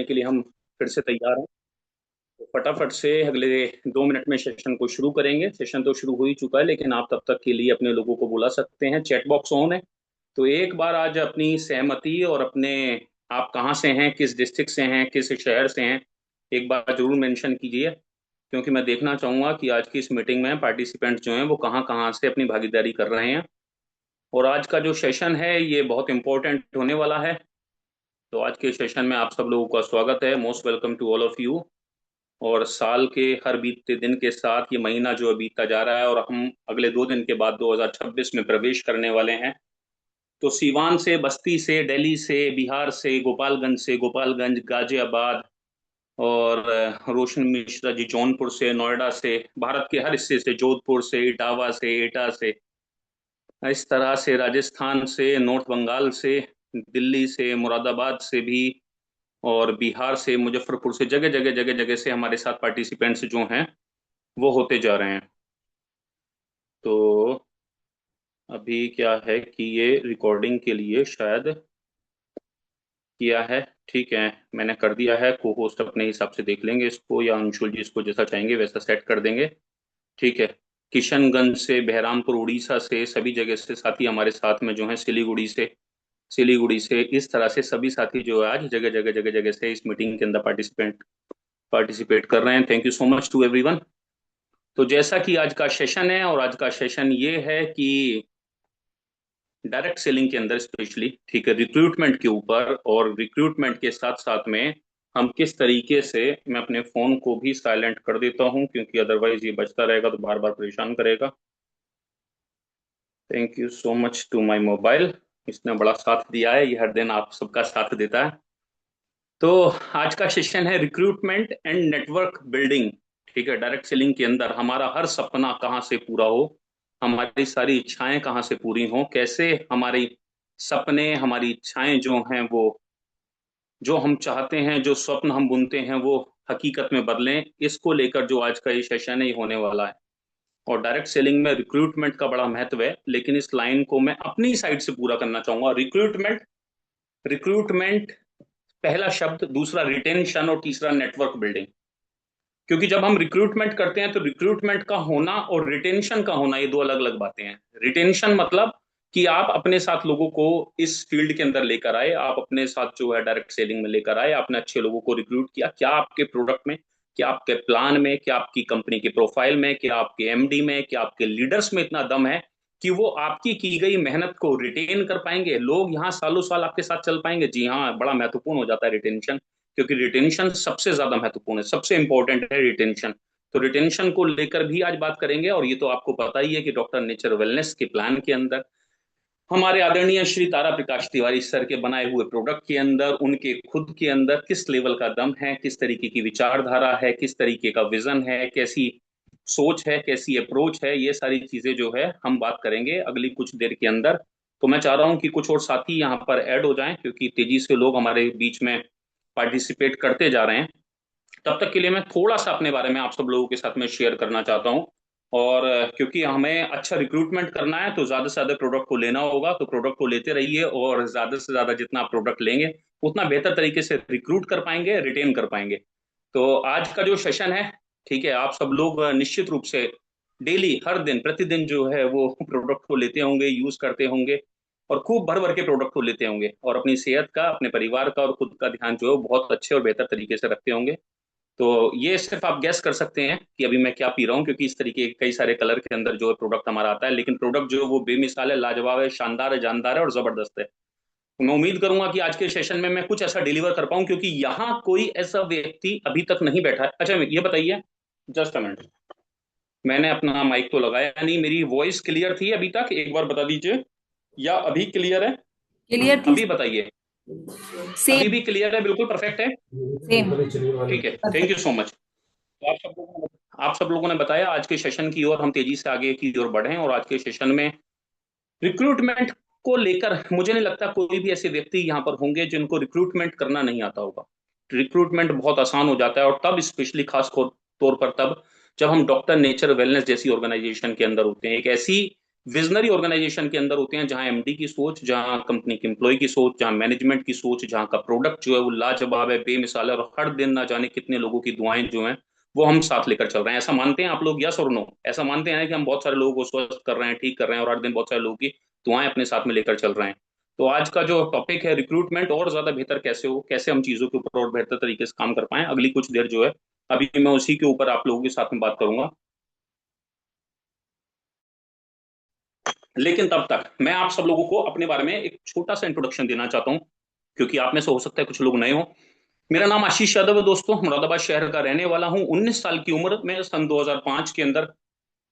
करने के लिए हम फिर से तैयार हैं। तो फटाफट से अगले 2 मिनट में सेशन को शुरू करेंगे। सेशन तो शुरू हो ही चुका है, लेकिन आप तब तक के लिए अपने लोगों को बुला सकते हैं। चैट बॉक्स ऑन है, तो एक बार आज अपनी सहमति और अपने आप कहाँ से हैं, किस डिस्ट्रिक्ट से हैं, किस शहर से हैं, एक बार जरूर मेंशन कीजिए। क्योंकि मैं देखना चाहूंगा कि आज की इस मीटिंग में पार्टिसिपेंट जो हैं वो कहाँ कहाँ से अपनी भागीदारी कर रहे हैं। और आज का जो सेशन है ये बहुत इंपॉर्टेंट होने वाला है। तो आज के सेशन में आप सब लोगों का स्वागत है। Most welcome to all of you. और साल के हर बीतते दिन के साथ ये महीना जो बीतता जा रहा है और हम अगले 2 दिन के बाद 2026 में प्रवेश करने वाले हैं। तो सीवान से, बस्ती से, दिल्ली से, बिहार से, गोपालगंज, गाजियाबाद और रोशन मिश्रा जी जौनपुर से, नोएडा से, भारत के हर हिस्से से, जोधपुर से, इटावा से, एटा से, इस तरह से राजस्थान से, नॉर्थ बंगाल से, दिल्ली से, मुरादाबाद से भी, और बिहार से, मुजफ्फरपुर से, जगह जगह जगह जगह से हमारे साथ पार्टिसिपेंट्स जो हैं वो होते जा रहे हैं। तो अभी क्या है कि ये रिकॉर्डिंग के लिए शायद किया है। ठीक है, मैंने कर दिया है। को होस्ट अपने हिसाब से देख लेंगे इसको, या अंशुल जी इसको जैसा चाहेंगे वैसा सेट कर देंगे। ठीक है। किशनगंज से, बहरामपुर उड़ीसा से, सभी जगह से साथी हमारे साथ में जो हैं, सिलीगुड़ी से इस तरह से सभी साथी जो है आज जगह जगह जगह जगह से इस मीटिंग के अंदर पार्टिसिपेट कर रहे हैं। Thank you so much to everyone. तो जैसा कि आज का सेशन है, और आज का सेशन ये है कि डायरेक्ट सेलिंग के अंदर स्पेशली, ठीक है, रिक्रूटमेंट के ऊपर, और रिक्रूटमेंट के साथ साथ में हम किस तरीके से, मैं अपने फोन को भी साइलेंट कर देता हूं क्योंकि अदरवाइज ये बजता रहेगा तो बार बार परेशान करेगा। Thank you so much to my mobile, इसने बड़ा साथ दिया है, ये हर दिन आप सबका साथ देता है। तो आज का सेशन है रिक्रूटमेंट एंड नेटवर्क बिल्डिंग। ठीक है, डायरेक्ट सेलिंग के अंदर हमारा हर सपना कहाँ से पूरा हो, हमारी सारी इच्छाएं कहाँ से पूरी हों, कैसे हमारी सपने, हमारी इच्छाएं जो हैं वो, जो हम चाहते हैं, जो स्वप्न हम बुनते हैं वो हकीकत में बदलें, इसको लेकर जो आज का ये सेशन है ये होने वाला है। और डायरेक्ट सेलिंग में रिक्रूटमेंट का बड़ा महत्व है, लेकिन इस लाइन को मैं अपनी साइड से पूरा करना चाहूंगा। रिक्रूटमेंट, रिक्रूटमेंट पहला शब्द, दूसरा रिटेंशन, और तीसरा नेटवर्क बिल्डिंग। क्योंकि जब हम रिक्रूटमेंट करते हैं तो रिक्रूटमेंट का होना और रिटेंशन का होना ये दो अलग अलग बातें हैं। रिटेंशन मतलब कि आप अपने साथ लोगों को इस फील्ड के अंदर लेकर आए, आप अपने साथ जो है डायरेक्ट सेलिंग में लेकर आए, आपने अच्छे लोगों को रिक्रूट किया। क्या आपके प्रोडक्ट में, क्या आपके प्लान में, क्या आपकी कंपनी के प्रोफाइल में, क्या आपके एमडी में, क्या आपके लीडर्स में इतना दम है कि वो आपकी की गई मेहनत को रिटेन कर पाएंगे, लोग यहाँ सालों साल आपके साथ चल पाएंगे। जी हाँ, बड़ा महत्वपूर्ण हो जाता है रिटेंशन, क्योंकि रिटेंशन सबसे ज्यादा महत्वपूर्ण है, सबसे इंपॉर्टेंट है रिटेंशन। तो रिटेंशन को लेकर भी आज बात करेंगे। और ये तो आपको पता ही है कि डॉक्टर नेचर वेलनेस के प्लान के अंदर हमारे आदरणीय श्री तारा प्रकाश तिवारी सर के बनाए हुए प्रोडक्ट के अंदर, उनके खुद के अंदर किस लेवल का दम है, किस तरीके की विचारधारा है, किस तरीके का विजन है, कैसी सोच है, कैसी अप्रोच है, ये सारी चीजें जो है हम बात करेंगे अगली कुछ देर के अंदर। तो मैं चाह रहा हूं कि कुछ और साथी यहाँ पर ऐड हो जाएं, क्योंकि तेजी से लोग हमारे बीच में पार्टिसिपेट करते जा रहे हैं। तब तक के लिए मैं थोड़ा सा अपने बारे में आप सब लोगों के साथ में शेयर करना चाहता हूँ। और क्योंकि हमें अच्छा रिक्रूटमेंट करना है तो ज्यादा से ज्यादा प्रोडक्ट को लेना होगा, तो प्रोडक्ट को लेते रहिए, और ज्यादा से ज्यादा जितना आप प्रोडक्ट लेंगे उतना बेहतर तरीके से रिक्रूट कर पाएंगे, रिटेन कर पाएंगे। तो आज का जो सेशन है, ठीक है, आप सब लोग निश्चित रूप से डेली, हर दिन, प्रतिदिन जो है वो प्रोडक्ट को लेते होंगे, यूज करते होंगे, और खूब भर भर के प्रोडक्ट को लेते होंगे, और अपनी सेहत का, अपने परिवार का और खुद का ध्यान जो है बहुत अच्छे और बेहतर तरीके से रखते होंगे। तो ये सिर्फ आप गैस कर सकते हैं कि अभी मैं क्या पी रहा हूँ, क्योंकि इस तरीके के कई सारे कलर के अंदर जो है प्रोडक्ट हमारा आता है, लेकिन प्रोडक्ट जो है वो बेमिसाल है, लाजवाब है, शानदार है, जानदार है और जबरदस्त है। तो मैं उम्मीद करूंगा कि आज के सेशन में मैं कुछ ऐसा डिलीवर कर पाऊं, क्योंकि यहाँ कोई ऐसा व्यक्ति अभी तक नहीं बैठा है। अच्छा, ये बताइए, जस्ट अ मिनट, मैंने अपना माइक तो लगाया नहीं, मेरी वॉइस क्लियर थी अभी तक, एक बार बता दीजिए, या अभी क्लियर है? क्लियर थी। अभी बताइए। सेम। अभी भी क्लियर है, बिल्कुल परफेक्ट है। सेम। ठीक है, thank perfect. You so much. तो आप सब लोगों ने बताया आज के सेशन की ओर हम तेजी से आगे की ओर बढ़ें। और आज के सेशन में रिक्रूटमेंट को लेकर मुझे नहीं लगता कोई भी ऐसे व्यक्ति यहाँ पर होंगे जिनको रिक्रूटमेंट करना नहीं आता होगा। रिक्रूटमेंट बहुत आसान हो जाता है, और तब स्पेशली तौर पर तब जब हम डॉक्टर नेचर वेलनेस जैसी ऑर्गेनाइजेशन के अंदर होते हैं, एक ऐसी विजनरी ऑर्गेनाइजेशन के अंदर होते हैं, जहां एमडी की सोच, जहां कंपनी के एम्प्लॉय की सोच, जहां मैनेजमेंट की सोच, जहां का प्रोडक्ट जो है वो लाजवाब है, बेमिसाल है, और हर दिन ना जाने कितने लोगों की दुआएं जो हैं वो हम साथ लेकर चल रहे हैं। ऐसा मानते हैं आप लोग, यस और नो? ऐसा मानते हैं कि हम बहुत सारे लोगों को स्वस्थ कर रहे हैं, ठीक कर रहे हैं, और हर दिन बहुत सारे लोगों की दुआएं अपने साथ में लेकर चल रहे हैं। तो आज का जो टॉपिक है, रिक्रूटमेंट और ज्यादा बेहतर कैसे हो, कैसे हम चीजों के ऊपर और बेहतर तरीके से काम कर पाए, अगली कुछ देर जो है अभी मैं उसी के ऊपर आप लोगों के साथ में बात करूंगा। लेकिन तब तक मैं आप सब लोगों को अपने बारे में एक छोटा सा इंट्रोडक्शन देना चाहता हूँ, क्योंकि आप में से हो सकता है कुछ लोग नए हो। मेरा नाम आशीष यादव है दोस्तों, मुरादाबाद शहर का रहने वाला हूँ। 19 साल की उम्र में सन 2005 के अंदर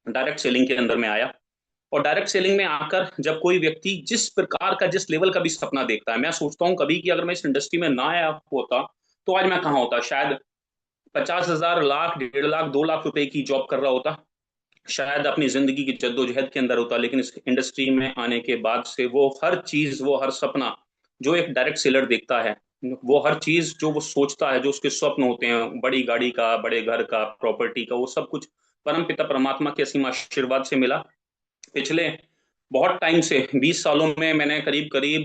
डायरेक्ट सेलिंग के अंदर में आया। और डायरेक्ट सेलिंग में आकर जब कोई व्यक्ति जिस प्रकार का, जिस लेवल का भी सपना देखता है, मैं सोचता हूँ कभी कि अगर मैं इस इंडस्ट्री में ना आया होता तो आज मैं कहाँ होता। शायद 50,000, लाख, 1.5 लाख, 2 लाख रुपए की जॉब कर रहा होता। शायद अपनी जिंदगी की जद्दोजहद के अंदर होता। लेकिन इस इंडस्ट्री में आने के बाद से वो हर चीज, वो हर सपना जो एक डायरेक्ट सेलर देखता है, वो हर चीज जो वो सोचता है, जो उसके स्वप्न होते हैं, बड़ी गाड़ी का, बड़े घर का, प्रॉपर्टी का, वो सब कुछ परम पिता परमात्मा के असीम आशीर्वाद से मिला। पिछले बहुत टाइम से, 20 सालों में मैंने करीब करीब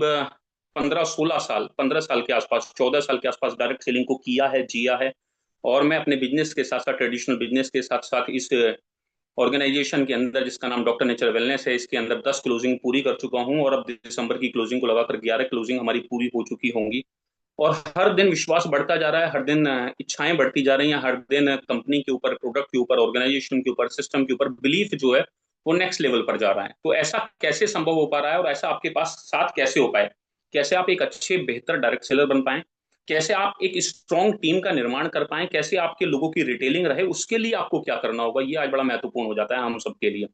15-16 साल, 15 साल के आसपास, 14 साल के आसपास डायरेक्ट सेलिंग को किया है, जिया है। और मैं अपने बिजनेस के साथ साथ, ट्रेडिशनल बिजनेस के साथ साथ, इस ऑर्गेनाइजेशन के अंदर जिसका नाम डॉक्टर नेचर वेलनेस है, इसके अंदर 10 क्लोजिंग पूरी कर चुका हूं। और अब दिसंबर की क्लोजिंग को लगाकर 11 क्लोजिंग हमारी पूरी हो चुकी होंगी। और हर दिन विश्वास बढ़ता जा रहा है, हर दिन इच्छाएं बढ़ती जा रही हैं, हर दिन कंपनी के ऊपर, प्रोडक्ट के ऊपर, ऑर्गेनाइजेशन के ऊपर, सिस्टम के ऊपर बिलीफ जो है वो नेक्स्ट लेवल पर जा रहा है। तो ऐसा कैसे संभव हो पा रहा है, और ऐसा आपके पास साथ कैसे हो पाए? कैसे आप एक अच्छे बेहतर डायरेक्ट सेलर बन पाए? कैसे आप एक स्ट्रॉन्ग टीम का निर्माण कर पाए? कैसे आपके लोगों की रिटेलिंग रहे? उसके लिए आपको क्या करना होगा, ये आज बड़ा महत्वपूर्ण हो जाता है हम सबके लिए।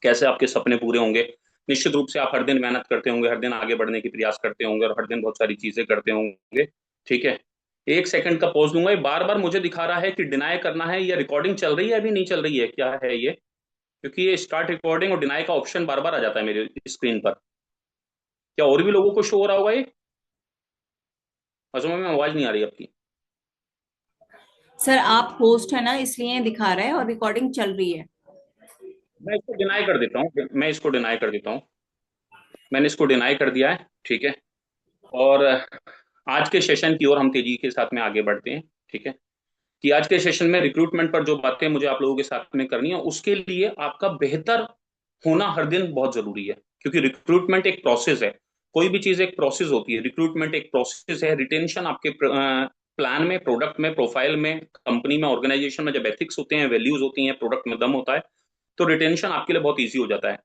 कैसे आपके सपने पूरे होंगे? निश्चित रूप से आप हर दिन मेहनत करते होंगे, हर दिन आगे बढ़ने की प्रयास करते होंगे, और हर दिन बहुत सारी चीजें करते होंगे। ठीक है, 1 सेकंड का पॉज दूंगा। ये बार बार मुझे दिखा रहा है कि डिनाई करना है, या रिकॉर्डिंग चल रही है, अभी नहीं चल रही है, क्या है ये? क्योंकि ये स्टार्ट रिकॉर्डिंग और डिनाई का ऑप्शन बार बार आ जाता है मेरे स्क्रीन पर। क्या और भी लोगों को शो हो रहा होगा ये? असल में आवाज नहीं आ रही आपकी। सर आप होस्ट है ना, इसलिए दिखा रहा है और रिकॉर्डिंग चल रही है। मैं इसको डिनाई कर देता हूँ, मैं इसको डिनाई कर देता हूँ। मैंने इसको डिनाई कर दिया है, ठीक है। और आज के सेशन की ओर हम तेजी के साथ में आगे बढ़ते हैं। ठीक है, कि आज के सेशन में रिक्रूटमेंट पर जो बातें मुझे आप लोगों के साथ में करनी है, उसके लिए आपका बेहतर होना हर दिन बहुत जरूरी है। क्योंकि रिक्रूटमेंट एक प्रोसेस है, कोई भी चीज एक प्रोसेस होती है, रिक्रूटमेंट एक प्रोसेस है। रिटेंशन आपके प्लान में, प्रोडक्ट में, प्रोफाइल में, कंपनी में, ऑर्गेनाइजेशन में जब एथिक्स होते हैं, वैल्यूज होती हैं, प्रोडक्ट में दम होता है, तो रिटेंशन आपके लिए बहुत ईजी हो जाता है।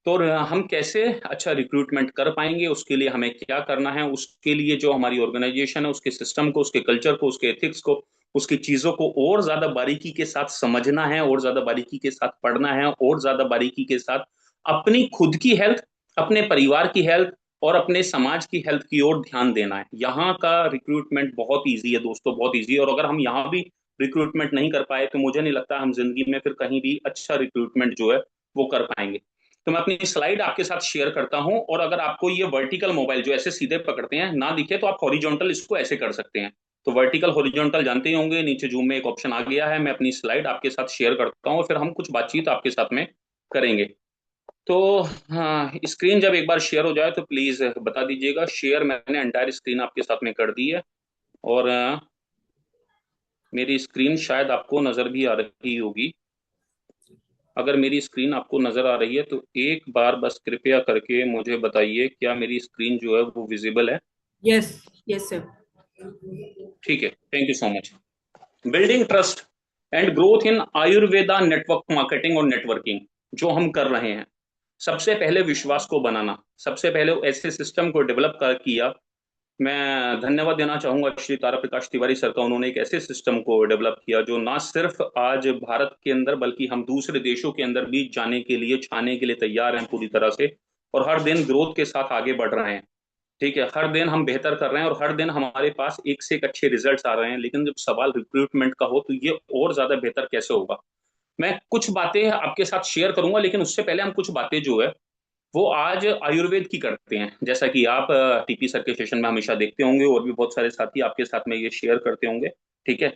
तो हम कैसे अच्छा रिक्रूटमेंट कर पाएंगे, उसके लिए हमें क्या करना है, उसके लिए जो हमारी ऑर्गेनाइजेशन है, उसके सिस्टम को, उसके कल्चर को, उसके एथिक्स को, उसकी चीजों को और ज्यादा बारीकी के साथ समझना है, और ज्यादा बारीकी के साथ पढ़ना है, और ज्यादा बारीकी के साथ अपनी खुद की हेल्थ, अपने परिवार की हेल्थ, और अपने समाज की हेल्थ की ओर ध्यान देना है। यहाँ का रिक्रूटमेंट बहुत ईजी है दोस्तों, बहुत ईजी है। और अगर हम यहाँ भी रिक्रूटमेंट नहीं कर पाए तो मुझे नहीं लगता हम जिंदगी में फिर कहीं भी अच्छा रिक्रूटमेंट जो है वो कर पाएंगे। तो मैं अपनी स्लाइड आपके साथ शेयर करता हूं, और अगर आपको ये वर्टिकल मोबाइल जो ऐसे सीधे पकड़ते हैं ना दिखे, तो आप हॉरिजॉन्टल इसको ऐसे कर सकते हैं। तो वर्टिकल हॉरिजॉन्टल जानते ही होंगे, नीचे जूम में एक ऑप्शन आ गया है। मैं अपनी स्लाइड आपके साथ शेयर करता हूँ, और फिर हम कुछ बातचीत आपके साथ में करेंगे। तो हाँ, स्क्रीन जब एक बार शेयर हो जाए तो प्लीज बता दीजिएगा। शेयर मैंने एंटायर स्क्रीन आपके साथ में कर दी है। और मेरी स्क्रीन शायद आपको नजर भी आ रही होगी। अगर मेरी स्क्रीन आपको नजर आ रही है तो एक बार बस कृपया करके मुझे बताइए, क्या मेरी स्क्रीन जो है वो विजिबल है? यस। Yes sir. ठीक है, thank you so much. Building trust and growth in Ayurveda network marketing और नेटवर्किंग जो हम कर रहे हैं, सबसे पहले विश्वास को बनाना, सबसे पहले ऐसे सिस्टम को डेवलप कर किया। मैं धन्यवाद देना चाहूंगा श्री तारा प्रकाश तिवारी सर का। उन्होंने एक ऐसे सिस्टम को डेवलप किया जो ना सिर्फ आज भारत के अंदर, बल्कि हम दूसरे देशों के अंदर भी जाने के लिए, छाने के लिए तैयार हैं पूरी तरह से। और हर दिन ग्रोथ के साथ आगे बढ़ रहे हैं। ठीक है, हर दिन हम बेहतर कर रहे हैं, और हर दिन हमारे पास एक से एक अच्छे रिजल्ट्स आ रहे हैं। लेकिन जब सवाल रिक्रूटमेंट का हो तो ये और ज्यादा बेहतर कैसे होगा? मैं कुछ बातें आपके साथ शेयर करूंगा, लेकिन उससे पहले हम कुछ बातें जो है वो आज आयुर्वेद की करते हैं। जैसा कि आप टीपी सर के सेशन में हमेशा देखते होंगे, और भी बहुत सारे साथी आपके साथ में ये शेयर करते होंगे। ठीक है,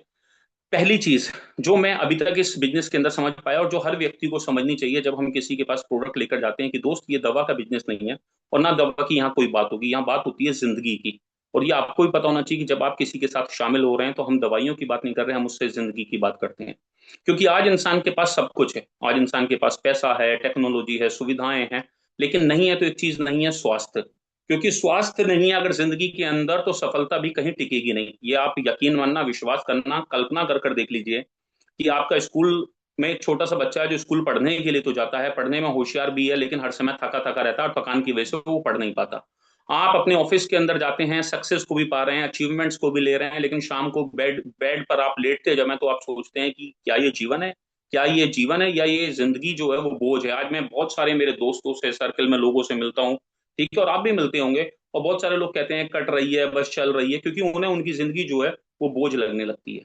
पहली चीज जो मैं अभी तक इस बिजनेस के अंदर समझ पाया और जो हर व्यक्ति को समझनी चाहिए जब हम किसी के पास प्रोडक्ट लेकर जाते हैं कि दोस्त ये दवा का बिजनेस नहीं है और ना दवा की यहाँ कोई बात होगी, यहाँ बात होती है जिंदगी की। और ये आपको भी पता होना चाहिए कि जब आप किसी के साथ शामिल हो रहे हैं तो हम दवाइयों की बात नहीं कर रहे हैं, हम उससे जिंदगी की बात करते हैं। क्योंकि आज इंसान के पास सब कुछ है, आज इंसान के पास पैसा है, टेक्नोलॉजी है, सुविधाएं हैं, लेकिन नहीं है तो एक चीज नहीं है, स्वास्थ्य। क्योंकि स्वास्थ्य नहीं है अगर जिंदगी के अंदर तो सफलता भी कहीं टिकेगी नहीं। ये आप यकीन मानना, विश्वास करना, कल्पना कर कर देख लीजिए कि आपका स्कूल में एक छोटा सा बच्चा है जो स्कूल पढ़ने के लिए तो जाता है, पढ़ने में होशियार भी है, लेकिन हर समय थका थका रहता है और थकान की वजह से वो पढ़ नहीं पाता। आप अपने ऑफिस के अंदर जाते हैं, सक्सेस को भी पा रहे हैं, अचीवमेंट्स को भी ले रहे हैं, लेकिन शाम को बेड बेड पर आप लेटते जब हैं तो आप सोचते हैं कि क्या ये जीवन है, क्या ये जीवन है, या ये जिंदगी जो है वो बोझ है। आज मैं बहुत सारे मेरे दोस्तों से, सर्कल में लोगों से मिलता हूँ, ठीक है, और आप भी मिलते होंगे, और बहुत सारे लोग कहते हैं कट रही है, बस चल रही है, क्योंकि उन्हें उनकी जिंदगी जो है वो बोझ लगने लगती है।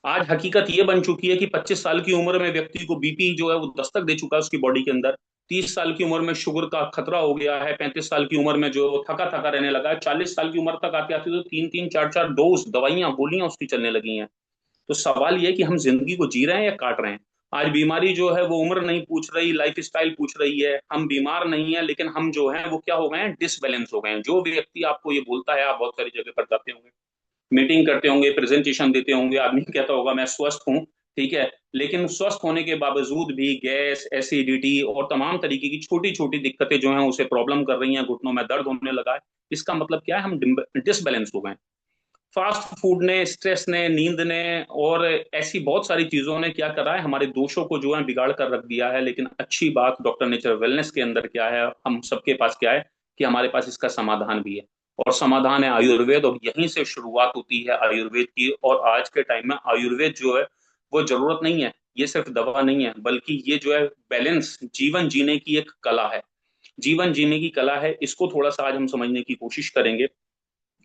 आज हकीकत ये बन चुकी है कि 25 साल की उम्र में व्यक्ति को बीपी जो है वो दस्तक दे चुका है उसकी बॉडी के अंदर। 30 साल की उम्र में शुगर का खतरा हो गया है। 35 साल की उम्र में जो वो थका थका रहने लगा है। 40 साल की उम्र तक आते आते तो तीन तीन चार चार डोज दवाइयां गोलियां उसकी चलने लगी हैं। तो सवाल ये है कि हम जिंदगी को जी रहे हैं या काट रहे हैं। आज बीमारी जो है वो उम्र नहीं पूछ रही, लाइफ स्टाइल पूछ रही है। हम बीमार नहीं है, लेकिन हम जो है वो क्या हो गए हैं, डिसबैलेंस हो गए हैं। जो व्यक्ति आपको ये बोलता है, आप बहुत सारी जगह पर जाते होंगे, मीटिंग करते होंगे, प्रेजेंटेशन देते होंगे, आदमी कहता होगा मैं स्वस्थ हूँ, ठीक है, लेकिन स्वस्थ होने के बावजूद भी गैस, एसिडिटी और तमाम तरीके की छोटी छोटी दिक्कतें जो हैं उसे प्रॉब्लम कर रही हैं, घुटनों में दर्द होने लगा है। इसका मतलब क्या है, हम डिसबैलेंस हो गए। फास्ट फूड ने, स्ट्रेस ने, नींद ने और ऐसी बहुत सारी चीजों ने क्या करा है, हमारे दोषों को जो है बिगाड़ कर रख दिया है। लेकिन अच्छी बात डॉक्टर नेचर वेलनेस के अंदर क्या है, हम सबके पास क्या है कि हमारे पास इसका समाधान भी है। और समाधान है आयुर्वेद, और यहीं से शुरुआत होती है आयुर्वेद की। और आज के टाइम में आयुर्वेद जो है वो जरूरत नहीं है, ये सिर्फ दवा नहीं है, बल्कि ये जो है बैलेंस जीवन जीने की एक कला है। जीवन जीने की कला है, इसको थोड़ा सा आज हम समझने की कोशिश करेंगे।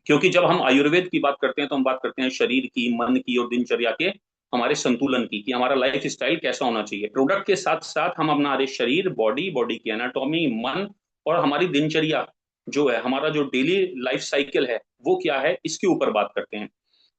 क्योंकि जब हम आयुर्वेद की बात करते हैं तो हम बात करते हैं शरीर की, मन की और दिनचर्या के हमारे संतुलन की, कि हमारा लाइफ स्टाइल कैसा होना चाहिए। प्रोडक्ट के साथ साथ हम अपना हमारे शरीर, बॉडी, बॉडी की एनाटॉमी, मन और हमारी दिनचर्या जो है, हमारा जो डेली लाइफ साइकिल है वो क्या है, इसके ऊपर बात करते हैं।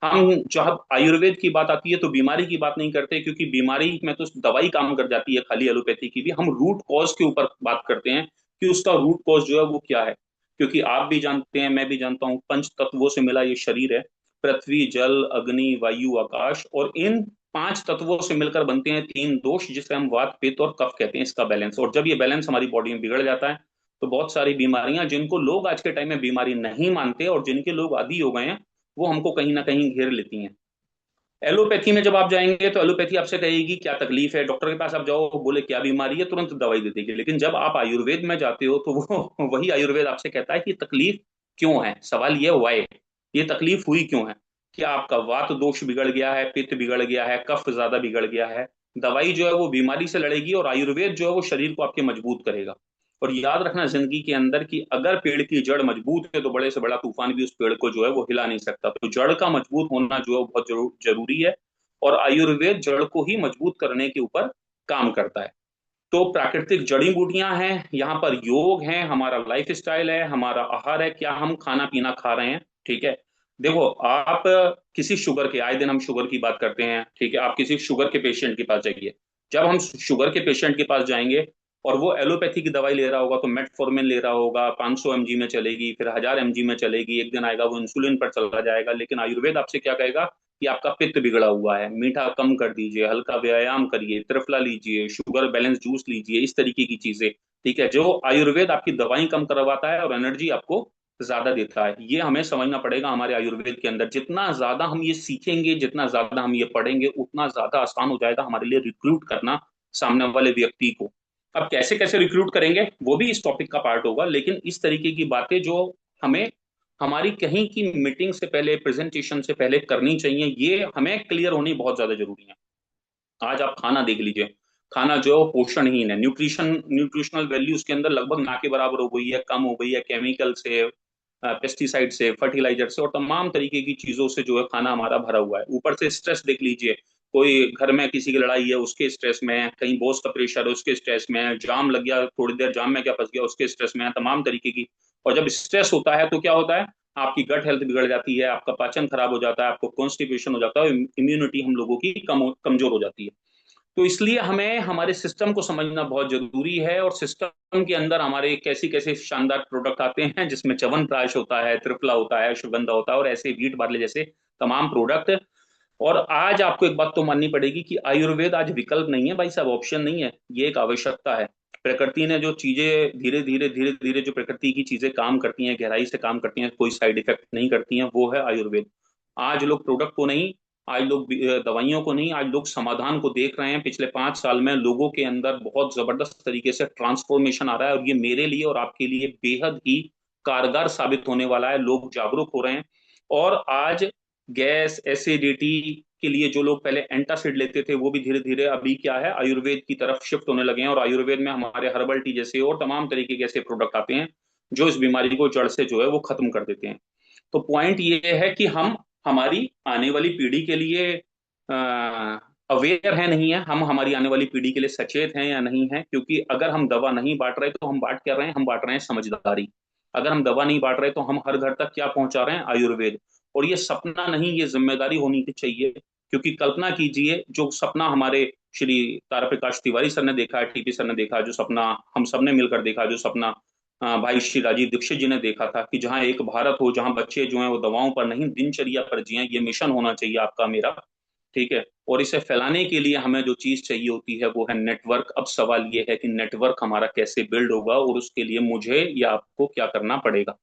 हम जब आयुर्वेद की बात आती है तो बीमारी की बात नहीं करते, क्योंकि बीमारी में तो दवाई काम कर जाती है, खाली एलोपैथी की भी। हम रूट कॉज के ऊपर बात करते हैं कि उसका रूट कॉज जो है वो क्या है। क्योंकि आप भी जानते हैं, मैं भी जानता हूं, पंच तत्वों से मिला ये शरीर है। पृथ्वी, जल, अग्नि, वायु, आकाश, और इन 5 तत्वों से मिलकर बनते हैं 3 दोष, जिसे हम वात, पित्त और कफ कहते हैं, इसका बैलेंस। और जब ये बैलेंस हमारी बॉडी में बिगड़ जाता है तो बहुत सारी बीमारियां, जिनको लोग आज के टाइम में बीमारी नहीं मानते और जिनके लोग आदी हो गए हैं, वो हमको कहीं ना कहीं घेर लेती हैं। एलोपैथी में जब आप जाएंगे तो एलोपैथी आपसे कहेगी क्या तकलीफ है, डॉक्टर के पास आप जाओ, वो बोले क्या बीमारी है, तुरंत दवाई दे देगी। लेकिन जब आप आयुर्वेद में जाते हो तो वो वही आयुर्वेद आपसे कहता है कि तकलीफ क्यों है। सवाल ये वाई, ये तकलीफ हुई क्यों है, कि आपका वात दोष बिगड़ गया है, पित्त बिगड़ गया है, कफ ज्यादा बिगड़ गया है। दवाई जो है वो बीमारी से लड़ेगी और आयुर्वेद जो है वो शरीर को आपके मजबूत करेगा। और याद रखना जिंदगी के अंदर कि अगर पेड़ की जड़ मजबूत है तो बड़े से बड़ा तूफान भी उस पेड़ को जो है वो हिला नहीं सकता। तो जड़ का मजबूत होना जो है वो बहुत जरूरी है। और आयुर्वेद जड़ को ही मजबूत करने के ऊपर काम करता है। तो प्राकृतिक जड़ी बूटियां हैं, यहाँ पर योग है, हमारा लाइफ स्टाइल है, हमारा आहार है, क्या हम खाना पीना खा रहे हैं, ठीक है। देखो, आप किसी शुगर के, आए दिन हम शुगर की बात करते हैं, ठीक है, आप किसी शुगर के पेशेंट के पास जाइए। जब हम शुगर के पेशेंट के पास जाएंगे और वो एलोपैथी की दवाई ले रहा होगा तो मेटफॉर्मिन ले रहा होगा, 500 mg में चलेगी, फिर 1000 mg में चलेगी, एक दिन आएगा वो इंसुलिन पर चला जाएगा। लेकिन आयुर्वेद आपसे क्या कहेगा कि आपका पित्त बिगड़ा हुआ है, मीठा कम कर दीजिए, हल्का व्यायाम करिए, त्रिफला लीजिए, शुगर बैलेंस जूस लीजिए, इस तरीके की चीजें, ठीक है। जो आयुर्वेद आपकी दवाई कम करवाता है और एनर्जी आपको ज्यादा देता है। ये हमें समझना पड़ेगा। हमारे आयुर्वेद के अंदर जितना ज्यादा हम ये सीखेंगे, जितना ज्यादा हम ये पढ़ेंगे, उतना ज्यादा आसान हो जाएगा हमारे लिए रिक्रूट करना सामने वाले व्यक्ति को। अब कैसे कैसे रिक्रूट करेंगे वो भी इस टॉपिक का पार्ट होगा, लेकिन इस तरीके की बातें जो हमें हमारी कहीं की मीटिंग से पहले, प्रेजेंटेशन से पहले करनी चाहिए, ये हमें क्लियर होनी बहुत ज्यादा जरूरी है। आज आप खाना देख लीजिए, खाना जो पोषणहीन है, न्यूट्रिशनल वैल्यू उसके अंदर लगभग ना के बराबर हो गई है, कम हो गई है, केमिकल से, पेस्टिसाइड से, फर्टिलाइजर से और तमाम तरीके की चीजों से जो है खाना हमारा भरा हुआ है। ऊपर से स्ट्रेस देख लीजिए, कोई घर में किसी की लड़ाई है उसके स्ट्रेस में है, कहीं बॉस का प्रेशर है उसके स्ट्रेस में है, जाम लग गया, थोड़ी देर जाम में क्या फंस गया उसके स्ट्रेस में है, तमाम तरीके की। और जब स्ट्रेस होता है तो क्या होता है, आपकी गट हेल्थ बिगड़ जाती है, आपका पाचन खराब हो जाता है, आपको कॉन्स्टिपेशन हो जाता है, इम्यूनिटी हम लोगों की कमजोर हो जाती है। तो इसलिए हमें हमारे सिस्टम को समझना बहुत जरूरी है, और सिस्टम के अंदर हमारे कैसी कैसे शानदार प्रोडक्ट आते हैं, जिसमें च्यवनप्राश होता है, त्रिफला होता है, अश्वगंधा होता है, और ऐसे वीट बार्ले जैसे तमाम प्रोडक्ट। और आज आपको एक बात तो माननी पड़ेगी कि आयुर्वेद आज विकल्प नहीं है भाई साहब, ऑप्शन नहीं है, ये एक आवश्यकता है। प्रकृति ने जो चीजें धीरे धीरे जो प्रकृति की चीजें काम करती हैं, गहराई से काम करती हैं, कोई साइड इफेक्ट नहीं करती हैं, वो है आयुर्वेद। आज लोग प्रोडक्ट को नहीं, आज लोग दवाइयों को नहीं, आज लोग समाधान को देख रहे हैं। पिछले 5 साल में लोगों के अंदर बहुत जबरदस्त तरीके से ट्रांसफॉर्मेशन आ रहा है, और ये मेरे लिए और आपके लिए बेहद ही कारगर साबित होने वाला है। लोग जागरूक हो रहे हैं। और आज गैस एसिडिटी के लिए जो लोग पहले एंटासिड लेते थे, वो भी धीरे धीरे अभी क्या है, आयुर्वेद की तरफ शिफ्ट होने लगे हैं। और आयुर्वेद में हमारे हर्बल टी जैसे और तमाम तरीके के ऐसे प्रोडक्ट आते हैं जो इस बीमारी को जड़ से जो है वो खत्म कर देते हैं। तो पॉइंट ये है कि हम हमारी आने वाली पीढ़ी के लिए अवेयर है नहीं है, हम हमारी आने वाली पीढ़ी के लिए सचेत हैं या नहीं है। क्योंकि अगर हम दवा नहीं बांट रहे तो हम बांट क्या रहे हैं, हम बांट रहे हैं समझदारी। अगर हम दवा नहीं बांट रहे तो हम हर घर तक क्या पहुंचा रहे हैं, आयुर्वेद। और ये सपना नहीं, ये जिम्मेदारी होनी चाहिए। क्योंकि कल्पना कीजिए, जो सपना हमारे श्री तारा प्रकाश तिवारी सर ने देखा है, टीपी सर ने देखा, जो सपना हम सब ने मिलकर देखा, जो सपना भाई श्री राजीव दीक्षित जी ने देखा था, कि जहां एक भारत हो, जहां बच्चे जो हैं वो दवाओं पर नहीं दिनचर्या पर जिए, ये मिशन होना चाहिए आपका मेरा। ठीक है। और इसे फैलाने के लिए हमें जो चीज चाहिए होती है वो है नेटवर्क। अब सवाल ये है कि नेटवर्क हमारा कैसे बिल्ड होगा, और उसके लिए मुझे या आपको क्या करना पड़ेगा।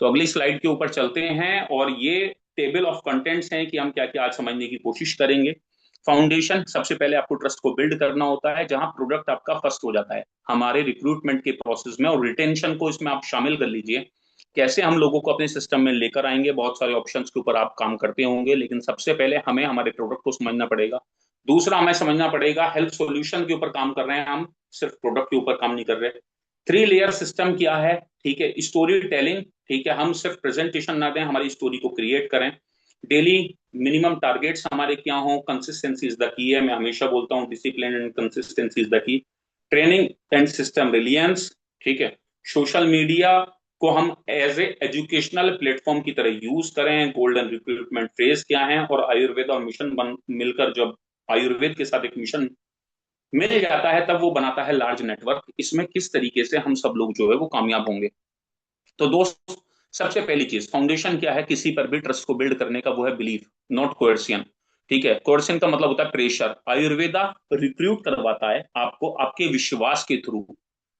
तो अगली स्लाइड के ऊपर चलते हैं, और ये टेबल ऑफ कंटेंट्स हैं कि हम क्या क्या आज समझने की कोशिश करेंगे। फाउंडेशन, सबसे पहले आपको ट्रस्ट को बिल्ड करना होता है, जहां प्रोडक्ट आपका फर्स्ट हो जाता है हमारे रिक्रूटमेंट के प्रोसेस में। और रिटेंशन को इसमें आप शामिल कर लीजिए, कैसे हम लोगों को अपने सिस्टम में लेकर आएंगे। बहुत सारे ऑप्शंस के ऊपर आप काम करते होंगे, लेकिन सबसे पहले हमें हमारे प्रोडक्ट को समझना पड़ेगा। दूसरा, हमें समझना पड़ेगा हेल्थ सॉल्यूशन के ऊपर काम कर रहे हैं हम, सिर्फ प्रोडक्ट के ऊपर काम नहीं कर रहे। 3 लेयर सिस्टम क्या है, ठीक है, स्टोरी टेलिंग। ठीक है, हम सिर्फ प्रेजेंटेशन ना दें, हमारी स्टोरी को क्रिएट करें। डेली मिनिमम टारगेट्स हमारे क्या हों, कंसिस्टेंसी इज द की है, मैं हमेशा बोलता हूँ, discipline and consistency is the key. Training and system reliance. ठीक है। सोशल मीडिया को हम एज ए एजुकेशनल प्लेटफॉर्म की तरह यूज करें। गोल्डन रिक्रूटमेंट फ्रेज क्या है, और आयुर्वेद और मिशन मिलकर जब आयुर्वेद के साथ एक मिशन मिल जाता है, तब वो बनाता है लार्ज नेटवर्क। इसमें किस तरीके से हम सब लोग जो है वो कामयाब होंगे। तो दोस्त, सबसे पहली चीज, फाउंडेशन क्या है किसी पर भी ट्रस्ट को बिल्ड करने का, वो है बिलीफ, नॉट कोर्सियन। ठीक है, कोर्सियन का मतलब होता है प्रेशर। आयुर्वेदा रिक्रूट करवाता है आपको आपके विश्वास के थ्रू,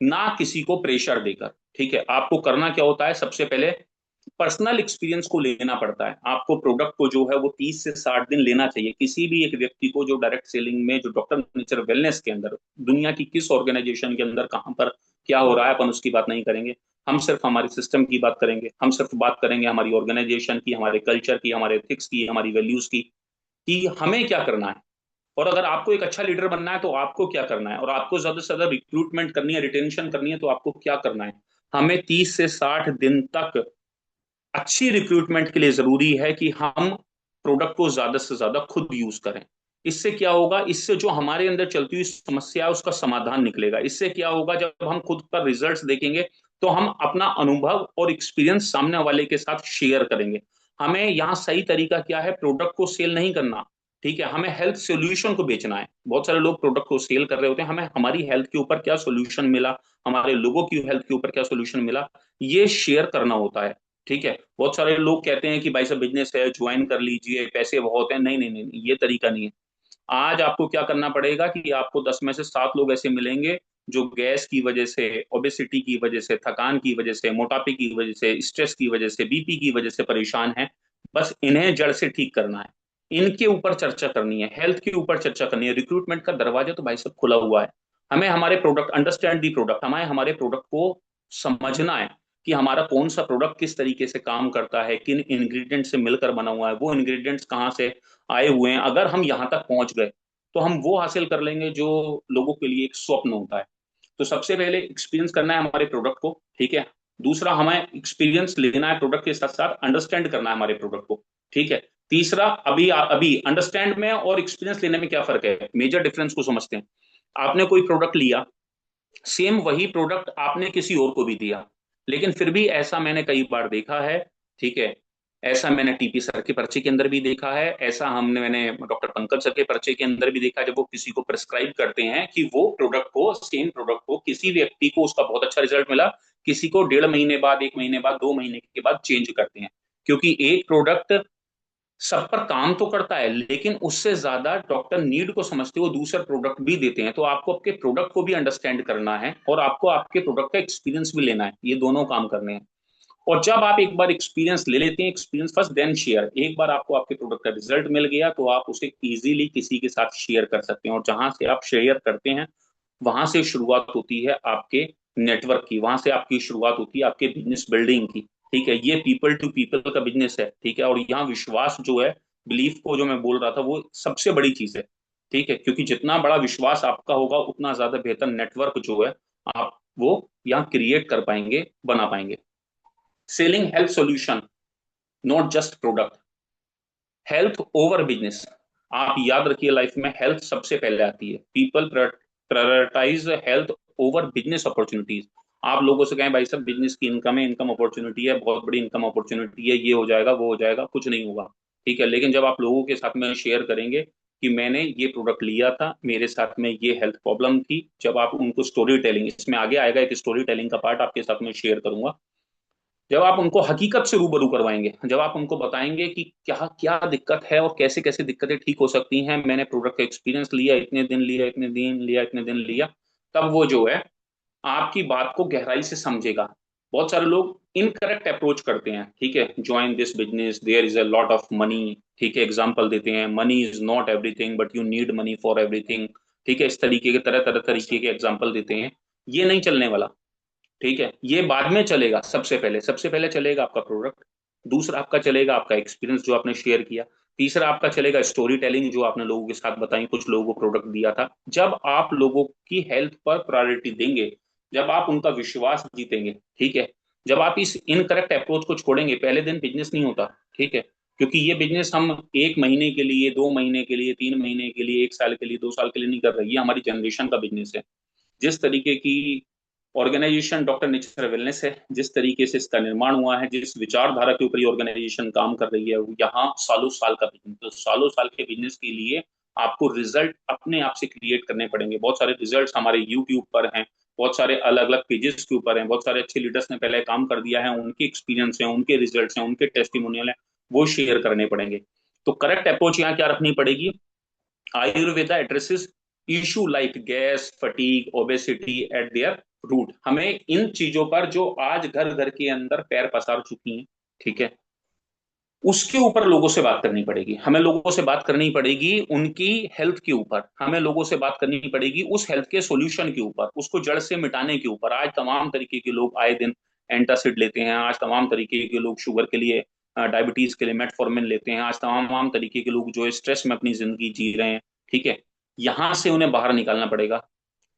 ना किसी को प्रेशर देकर। ठीक है, आपको करना क्या होता है, सबसे पहले पर्सनल एक्सपीरियंस को लेना पड़ता है। आपको प्रोडक्ट को जो है वो 30 से 60 दिन लेना चाहिए। किसी भी एक व्यक्ति को जो डायरेक्ट सेलिंग में, जो डॉक्टर नेचर वेलनेस के अंदर, दुनिया की किस ऑर्गेनाइजेशन के अंदर कहां पर क्या हो रहा है, अपन उसकी बात नहीं करेंगे। हम सिर्फ हमारे सिस्टम की बात करेंगे, हम सिर्फ बात करेंगे हमारी ऑर्गेनाइजेशन की, हमारे कल्चर की, हमारे एथिक्स की, हमारी वैल्यूज की, कि हमें क्या करना है। और अगर आपको एक अच्छा लीडर बनना है तो आपको क्या करना है, और आपको ज्यादा से ज्यादा रिक्रूटमेंट करनी है, रिटेंशन करनी है, तो आपको क्या करना है। हमें 30 से 60 दिन तक अच्छी रिक्रूटमेंट के लिए जरूरी है कि हम प्रोडक्ट को ज्यादा से ज्यादा खुद यूज करें। इससे क्या होगा, इससे जो हमारे अंदर चलती हुई समस्या है उसका समाधान निकलेगा। इससे क्या होगा, जब हम खुद पर रिजल्ट्स देखेंगे तो हम अपना अनुभव और एक्सपीरियंस सामने वाले के साथ शेयर करेंगे। हमें यहाँ सही तरीका क्या है, प्रोडक्ट को सेल नहीं करना। ठीक है, हमें हेल्थ सोल्यूशन को बेचना है। बहुत सारे लोग प्रोडक्ट को सेल कर रहे होते हैं, हमें हमारी हेल्थ के ऊपर क्या सोल्यूशन मिला, हमारे लोगों की हेल्थ के ऊपर क्या सोल्यूशन मिला, ये शेयर करना होता है। ठीक है, बहुत सारे लोग कहते हैं कि भाई साहब बिजनेस है, ज्वाइन कर लीजिए, पैसे बहुत हैं। नहीं नहीं नहीं नहीं, ये तरीका नहीं है। आज आपको क्या करना पड़ेगा कि आपको 10 में से 7 लोग ऐसे मिलेंगे जो गैस की वजह से, ओबेसिटी की वजह से, थकान की वजह से, मोटापे की वजह से, स्ट्रेस की वजह से, बीपी की वजह से परेशान है। बस इन्हें जड़ से ठीक करना है, इनके ऊपर चर्चा करनी है, हेल्थ के ऊपर चर्चा करनी है। रिक्रूटमेंट का दरवाजा तो भाई साहब खुला हुआ है। हमें हमारे प्रोडक्ट, अंडरस्टैंड दी प्रोडक्ट, हमें हमारे प्रोडक्ट को समझना है कि हमारा कौन सा प्रोडक्ट किस तरीके से काम करता है, किन इंग्रेडिएंट से मिलकर बना हुआ है, वो इंग्रेडिएंट्स कहाँ से आए हुए हैं। अगर हम यहाँ तक पहुंच गए तो हम वो हासिल कर लेंगे जो लोगों के लिए एक स्वप्न होता है। तो सबसे पहले एक्सपीरियंस करना है हमारे प्रोडक्ट को। ठीक है। दूसरा, हमें एक्सपीरियंस लेना है प्रोडक्ट के साथ साथ अंडरस्टैंड करना है हमारे प्रोडक्ट को। ठीक है। तीसरा, अभी अभी अंडरस्टैंड में और एक्सपीरियंस लेने में क्या फर्क है, मेजर डिफरेंस को समझते हैं। आपने कोई प्रोडक्ट लिया, सेम वही प्रोडक्ट आपने किसी और को भी दिया, लेकिन फिर भी ऐसा मैंने कई बार देखा है, ठीक है। ऐसा मैंने टीपी सर के पर्चे के अंदर भी देखा है, ऐसा मैंने डॉक्टर पंकज सर के पर्चे के अंदर भी देखा है, जब वो किसी को प्रेस्क्राइब करते हैं कि वो प्रोडक्ट को, सेम प्रोडक्ट को, किसी व्यक्ति को उसका बहुत अच्छा रिजल्ट मिला, किसी को 1.5 महीने बाद, 1 महीने बाद, 2 महीने के बाद चेंज करते हैं। क्योंकि एक प्रोडक्ट सब पर काम तो करता है, लेकिन उससे ज्यादा डॉक्टर नीड को समझते हुए दूसरा प्रोडक्ट भी देते हैं। तो आपको आपके प्रोडक्ट को भी अंडरस्टैंड करना है और आपको आपके प्रोडक्ट का एक्सपीरियंस भी लेना है, ये दोनों काम करने हैं। और जब आप एक बार एक्सपीरियंस ले लेते हैं, एक्सपीरियंस फर्स्ट देन शेयर, एक बार आपको आपके प्रोडक्ट का रिजल्ट मिल गया तो आप उसे इजीली किसी के साथ शेयर कर सकते हैं। और जहां से आप शेयर करते हैं, वहां से शुरुआत होती है आपके नेटवर्क की, वहां से आपकी शुरुआत होती है आपके बिजनेस बिल्डिंग की। ठीक है, ये पीपल टू पीपल का बिजनेस है। ठीक है, और यहाँ विश्वास जो है, बिलीफ को जो मैं बोल रहा था, वो सबसे बड़ी चीज है। ठीक है, क्योंकि जितना बड़ा विश्वास आपका होगा उतना ज्यादा बेहतर नेटवर्क जो है आप वो यहाँ क्रिएट कर पाएंगे, बना पाएंगे। Selling health solution, not just product. Health over business. आप याद रखिए, लाइफ में हेल्थ सबसे पहले आती है। People prioritise health over business opportunities. आप लोगों से कहें भाई साहब बिजनेस की इनकम है, इनकम अपॉर्चुनिटी है, बहुत बड़ी इनकम अपॉर्चुनिटी है, ये हो जाएगा, वो हो जाएगा, कुछ नहीं होगा। ठीक है, लेकिन जब आप लोगों के साथ में शेयर करेंगे कि मैंने ये प्रोडक्ट लिया था, मेरे साथ में ये हेल्थ प्रॉब्लम थी, जब आप उनको स्टोरी टेलिंग, इसमें आगे आएगा एक स्टोरी टेलिंग का पार्ट आपके साथ में शेयर करूंगा, जब आप उनको हकीकत से रूबरू करवाएंगे, जब आप उनको बताएंगे कि क्या क्या दिक्कत है और कैसे कैसे दिक्कतें ठीक हो सकती हैं, मैंने प्रोडक्ट का एक्सपीरियंस लिया, इतने दिन लिया, इतने दिन लिया, इतने दिन लिया, तब वो जो है आपकी बात को गहराई से समझेगा। बहुत सारे लोग इनकरेक्ट अप्रोच करते हैं। ठीक है, join this business, there is a lot of money. ठीक है, एग्जाम्पल देते हैं, money is not everything but you need money for everything. ठीक है, इस तरीके के तरह तरह तरीके के एग्जाम्पल देते हैं। ये नहीं चलने वाला। ठीक है, ये बाद में चलेगा। सबसे पहले चलेगा आपका प्रोडक्ट, दूसरा आपका चलेगा आपका एक्सपीरियंस जो आपने शेयर किया, तीसरा आपका चलेगा स्टोरी टेलिंग जो आपने लोगों के साथ बताई, कुछ लोगों को प्रोडक्ट दिया था। जब आप लोगों की हेल्थ पर प्रायोरिटी देंगे, जब आप उनका विश्वास जीतेंगे, ठीक है, जब आप इस इनकरेक्ट अप्रोच को छोड़ेंगे, पहले दिन बिजनेस नहीं होता। ठीक है, क्योंकि ये बिजनेस हम 1 महीने के लिए, 2 महीने के लिए, 3 महीने के लिए, 1 साल के लिए, 2 साल के लिए नहीं कर रहे, ये हमारी जनरेशन का बिजनेस है। जिस तरीके की ऑर्गेनाइजेशन डॉक्टर नेचर वेलनेस है, जिस तरीके से इसका निर्माण हुआ है, जिस विचारधारा के ऊपर ये ऑर्गेनाइजेशन काम कर रही है, यहाँ सालों साल का बिजनेस, तो सालों साल के बिजनेस के लिए आपको रिजल्ट अपने आप से क्रिएट करने पड़ेंगे। बहुत सारे रिजल्ट हमारे यूट्यूब पर हैं, बहुत सारे अलग अलग पेजेस के ऊपर हैं, बहुत सारे अच्छे लीडर्स ने पहले काम कर दिया है, उनके एक्सपीरियंस हैं, उनके रिजल्ट हैं, उनके टेस्टिमोनियल हैं, वो शेयर करने पड़ेंगे। तो करेक्ट अप्रोच यहाँ क्या रखनी पड़ेगी? Ayurveda addresses issue like gas, fatigue, obesity at their root. हमें इन चीजों पर जो आज घर घर के अंदर पैर पसार चुकी हैं, ठीक है, उसके ऊपर लोगों से बात करनी पड़ेगी। हमें लोगों से बात करनी पड़ेगी उनकी हेल्थ के ऊपर, हमें लोगों से बात करनी पड़ेगी उस हेल्थ के सॉल्यूशन के ऊपर, उसको जड़ से मिटाने के ऊपर। आज तमाम तरीके के लोग आए दिन एंटासिड लेते हैं, आज तमाम तरीके के लोग शुगर के लिए, डायबिटीज के लिए मेटफॉर्मिन लेते हैं, आज तमाम तरीके के लोग जो है स्ट्रेस में अपनी जिंदगी जी रहे हैं। ठीक है, यहां से उन्हें बाहर निकालना पड़ेगा।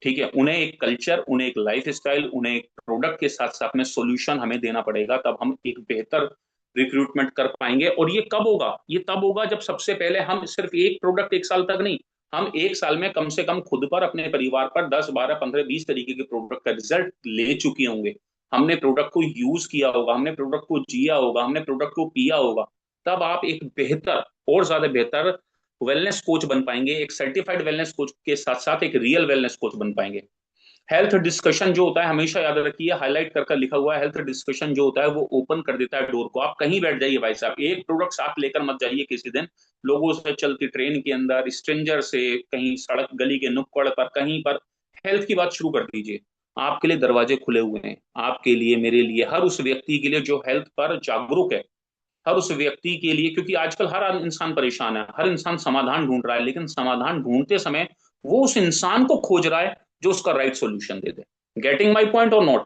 ठीक है, उन्हें एक कल्चर, उन्हें एक लाइफ स्टाइल, उन्हें एक प्रोडक्ट के साथ साथ में सॉल्यूशन हमें देना पड़ेगा, तब हम एक बेहतर रिक्रूटमेंट कर पाएंगे। और ये कब होगा? ये तब होगा जब सबसे पहले हम सिर्फ एक प्रोडक्ट 1 साल तक नहीं, हम 1 साल में कम से कम खुद पर, अपने परिवार पर 10, 12, 15, 20 तरीके के प्रोडक्ट का रिजल्ट ले चुके होंगे। हमने प्रोडक्ट को यूज किया होगा, हमने प्रोडक्ट को जिया होगा, हमने प्रोडक्ट को पिया होगा। तब आप एक बेहतर और ज्यादा बेहतर वेलनेस कोच बन पाएंगे, एक सर्टिफाइड वेलनेस कोच के साथ साथ एक रियल वेलनेस कोच बन पाएंगे। हेल्थ डिस्कशन जो होता है, हमेशा याद रखिए, हाईलाइट कर लिखा हुआ है, हेल्थ डिस्कशन जो होता है वो ओपन कर देता है डोर को। आप कहीं बैठ जाइए भाई साहब, एक प्रोडक्ट साथ लेकर मत जाइए किसी दिन, लोगों से चलती ट्रेन के अंदर, स्ट्रेंजर से, कहीं सड़क गली के नुक्कड़ पर, कहीं पर हेल्थ की बात शुरू कर दीजिए। आपके लिए दरवाजे खुले हुए हैं, आपके लिए, मेरे लिए, हर उस व्यक्ति के लिए जो हेल्थ पर जागरूक है, हर उस व्यक्ति के लिए। क्योंकि आजकल हर इंसान परेशान है, हर इंसान समाधान ढूंढ रहा है, लेकिन समाधान ढूंढते समय वो उस इंसान को खोज रहा है जो उसका right solution they they. Getting my point और नॉट?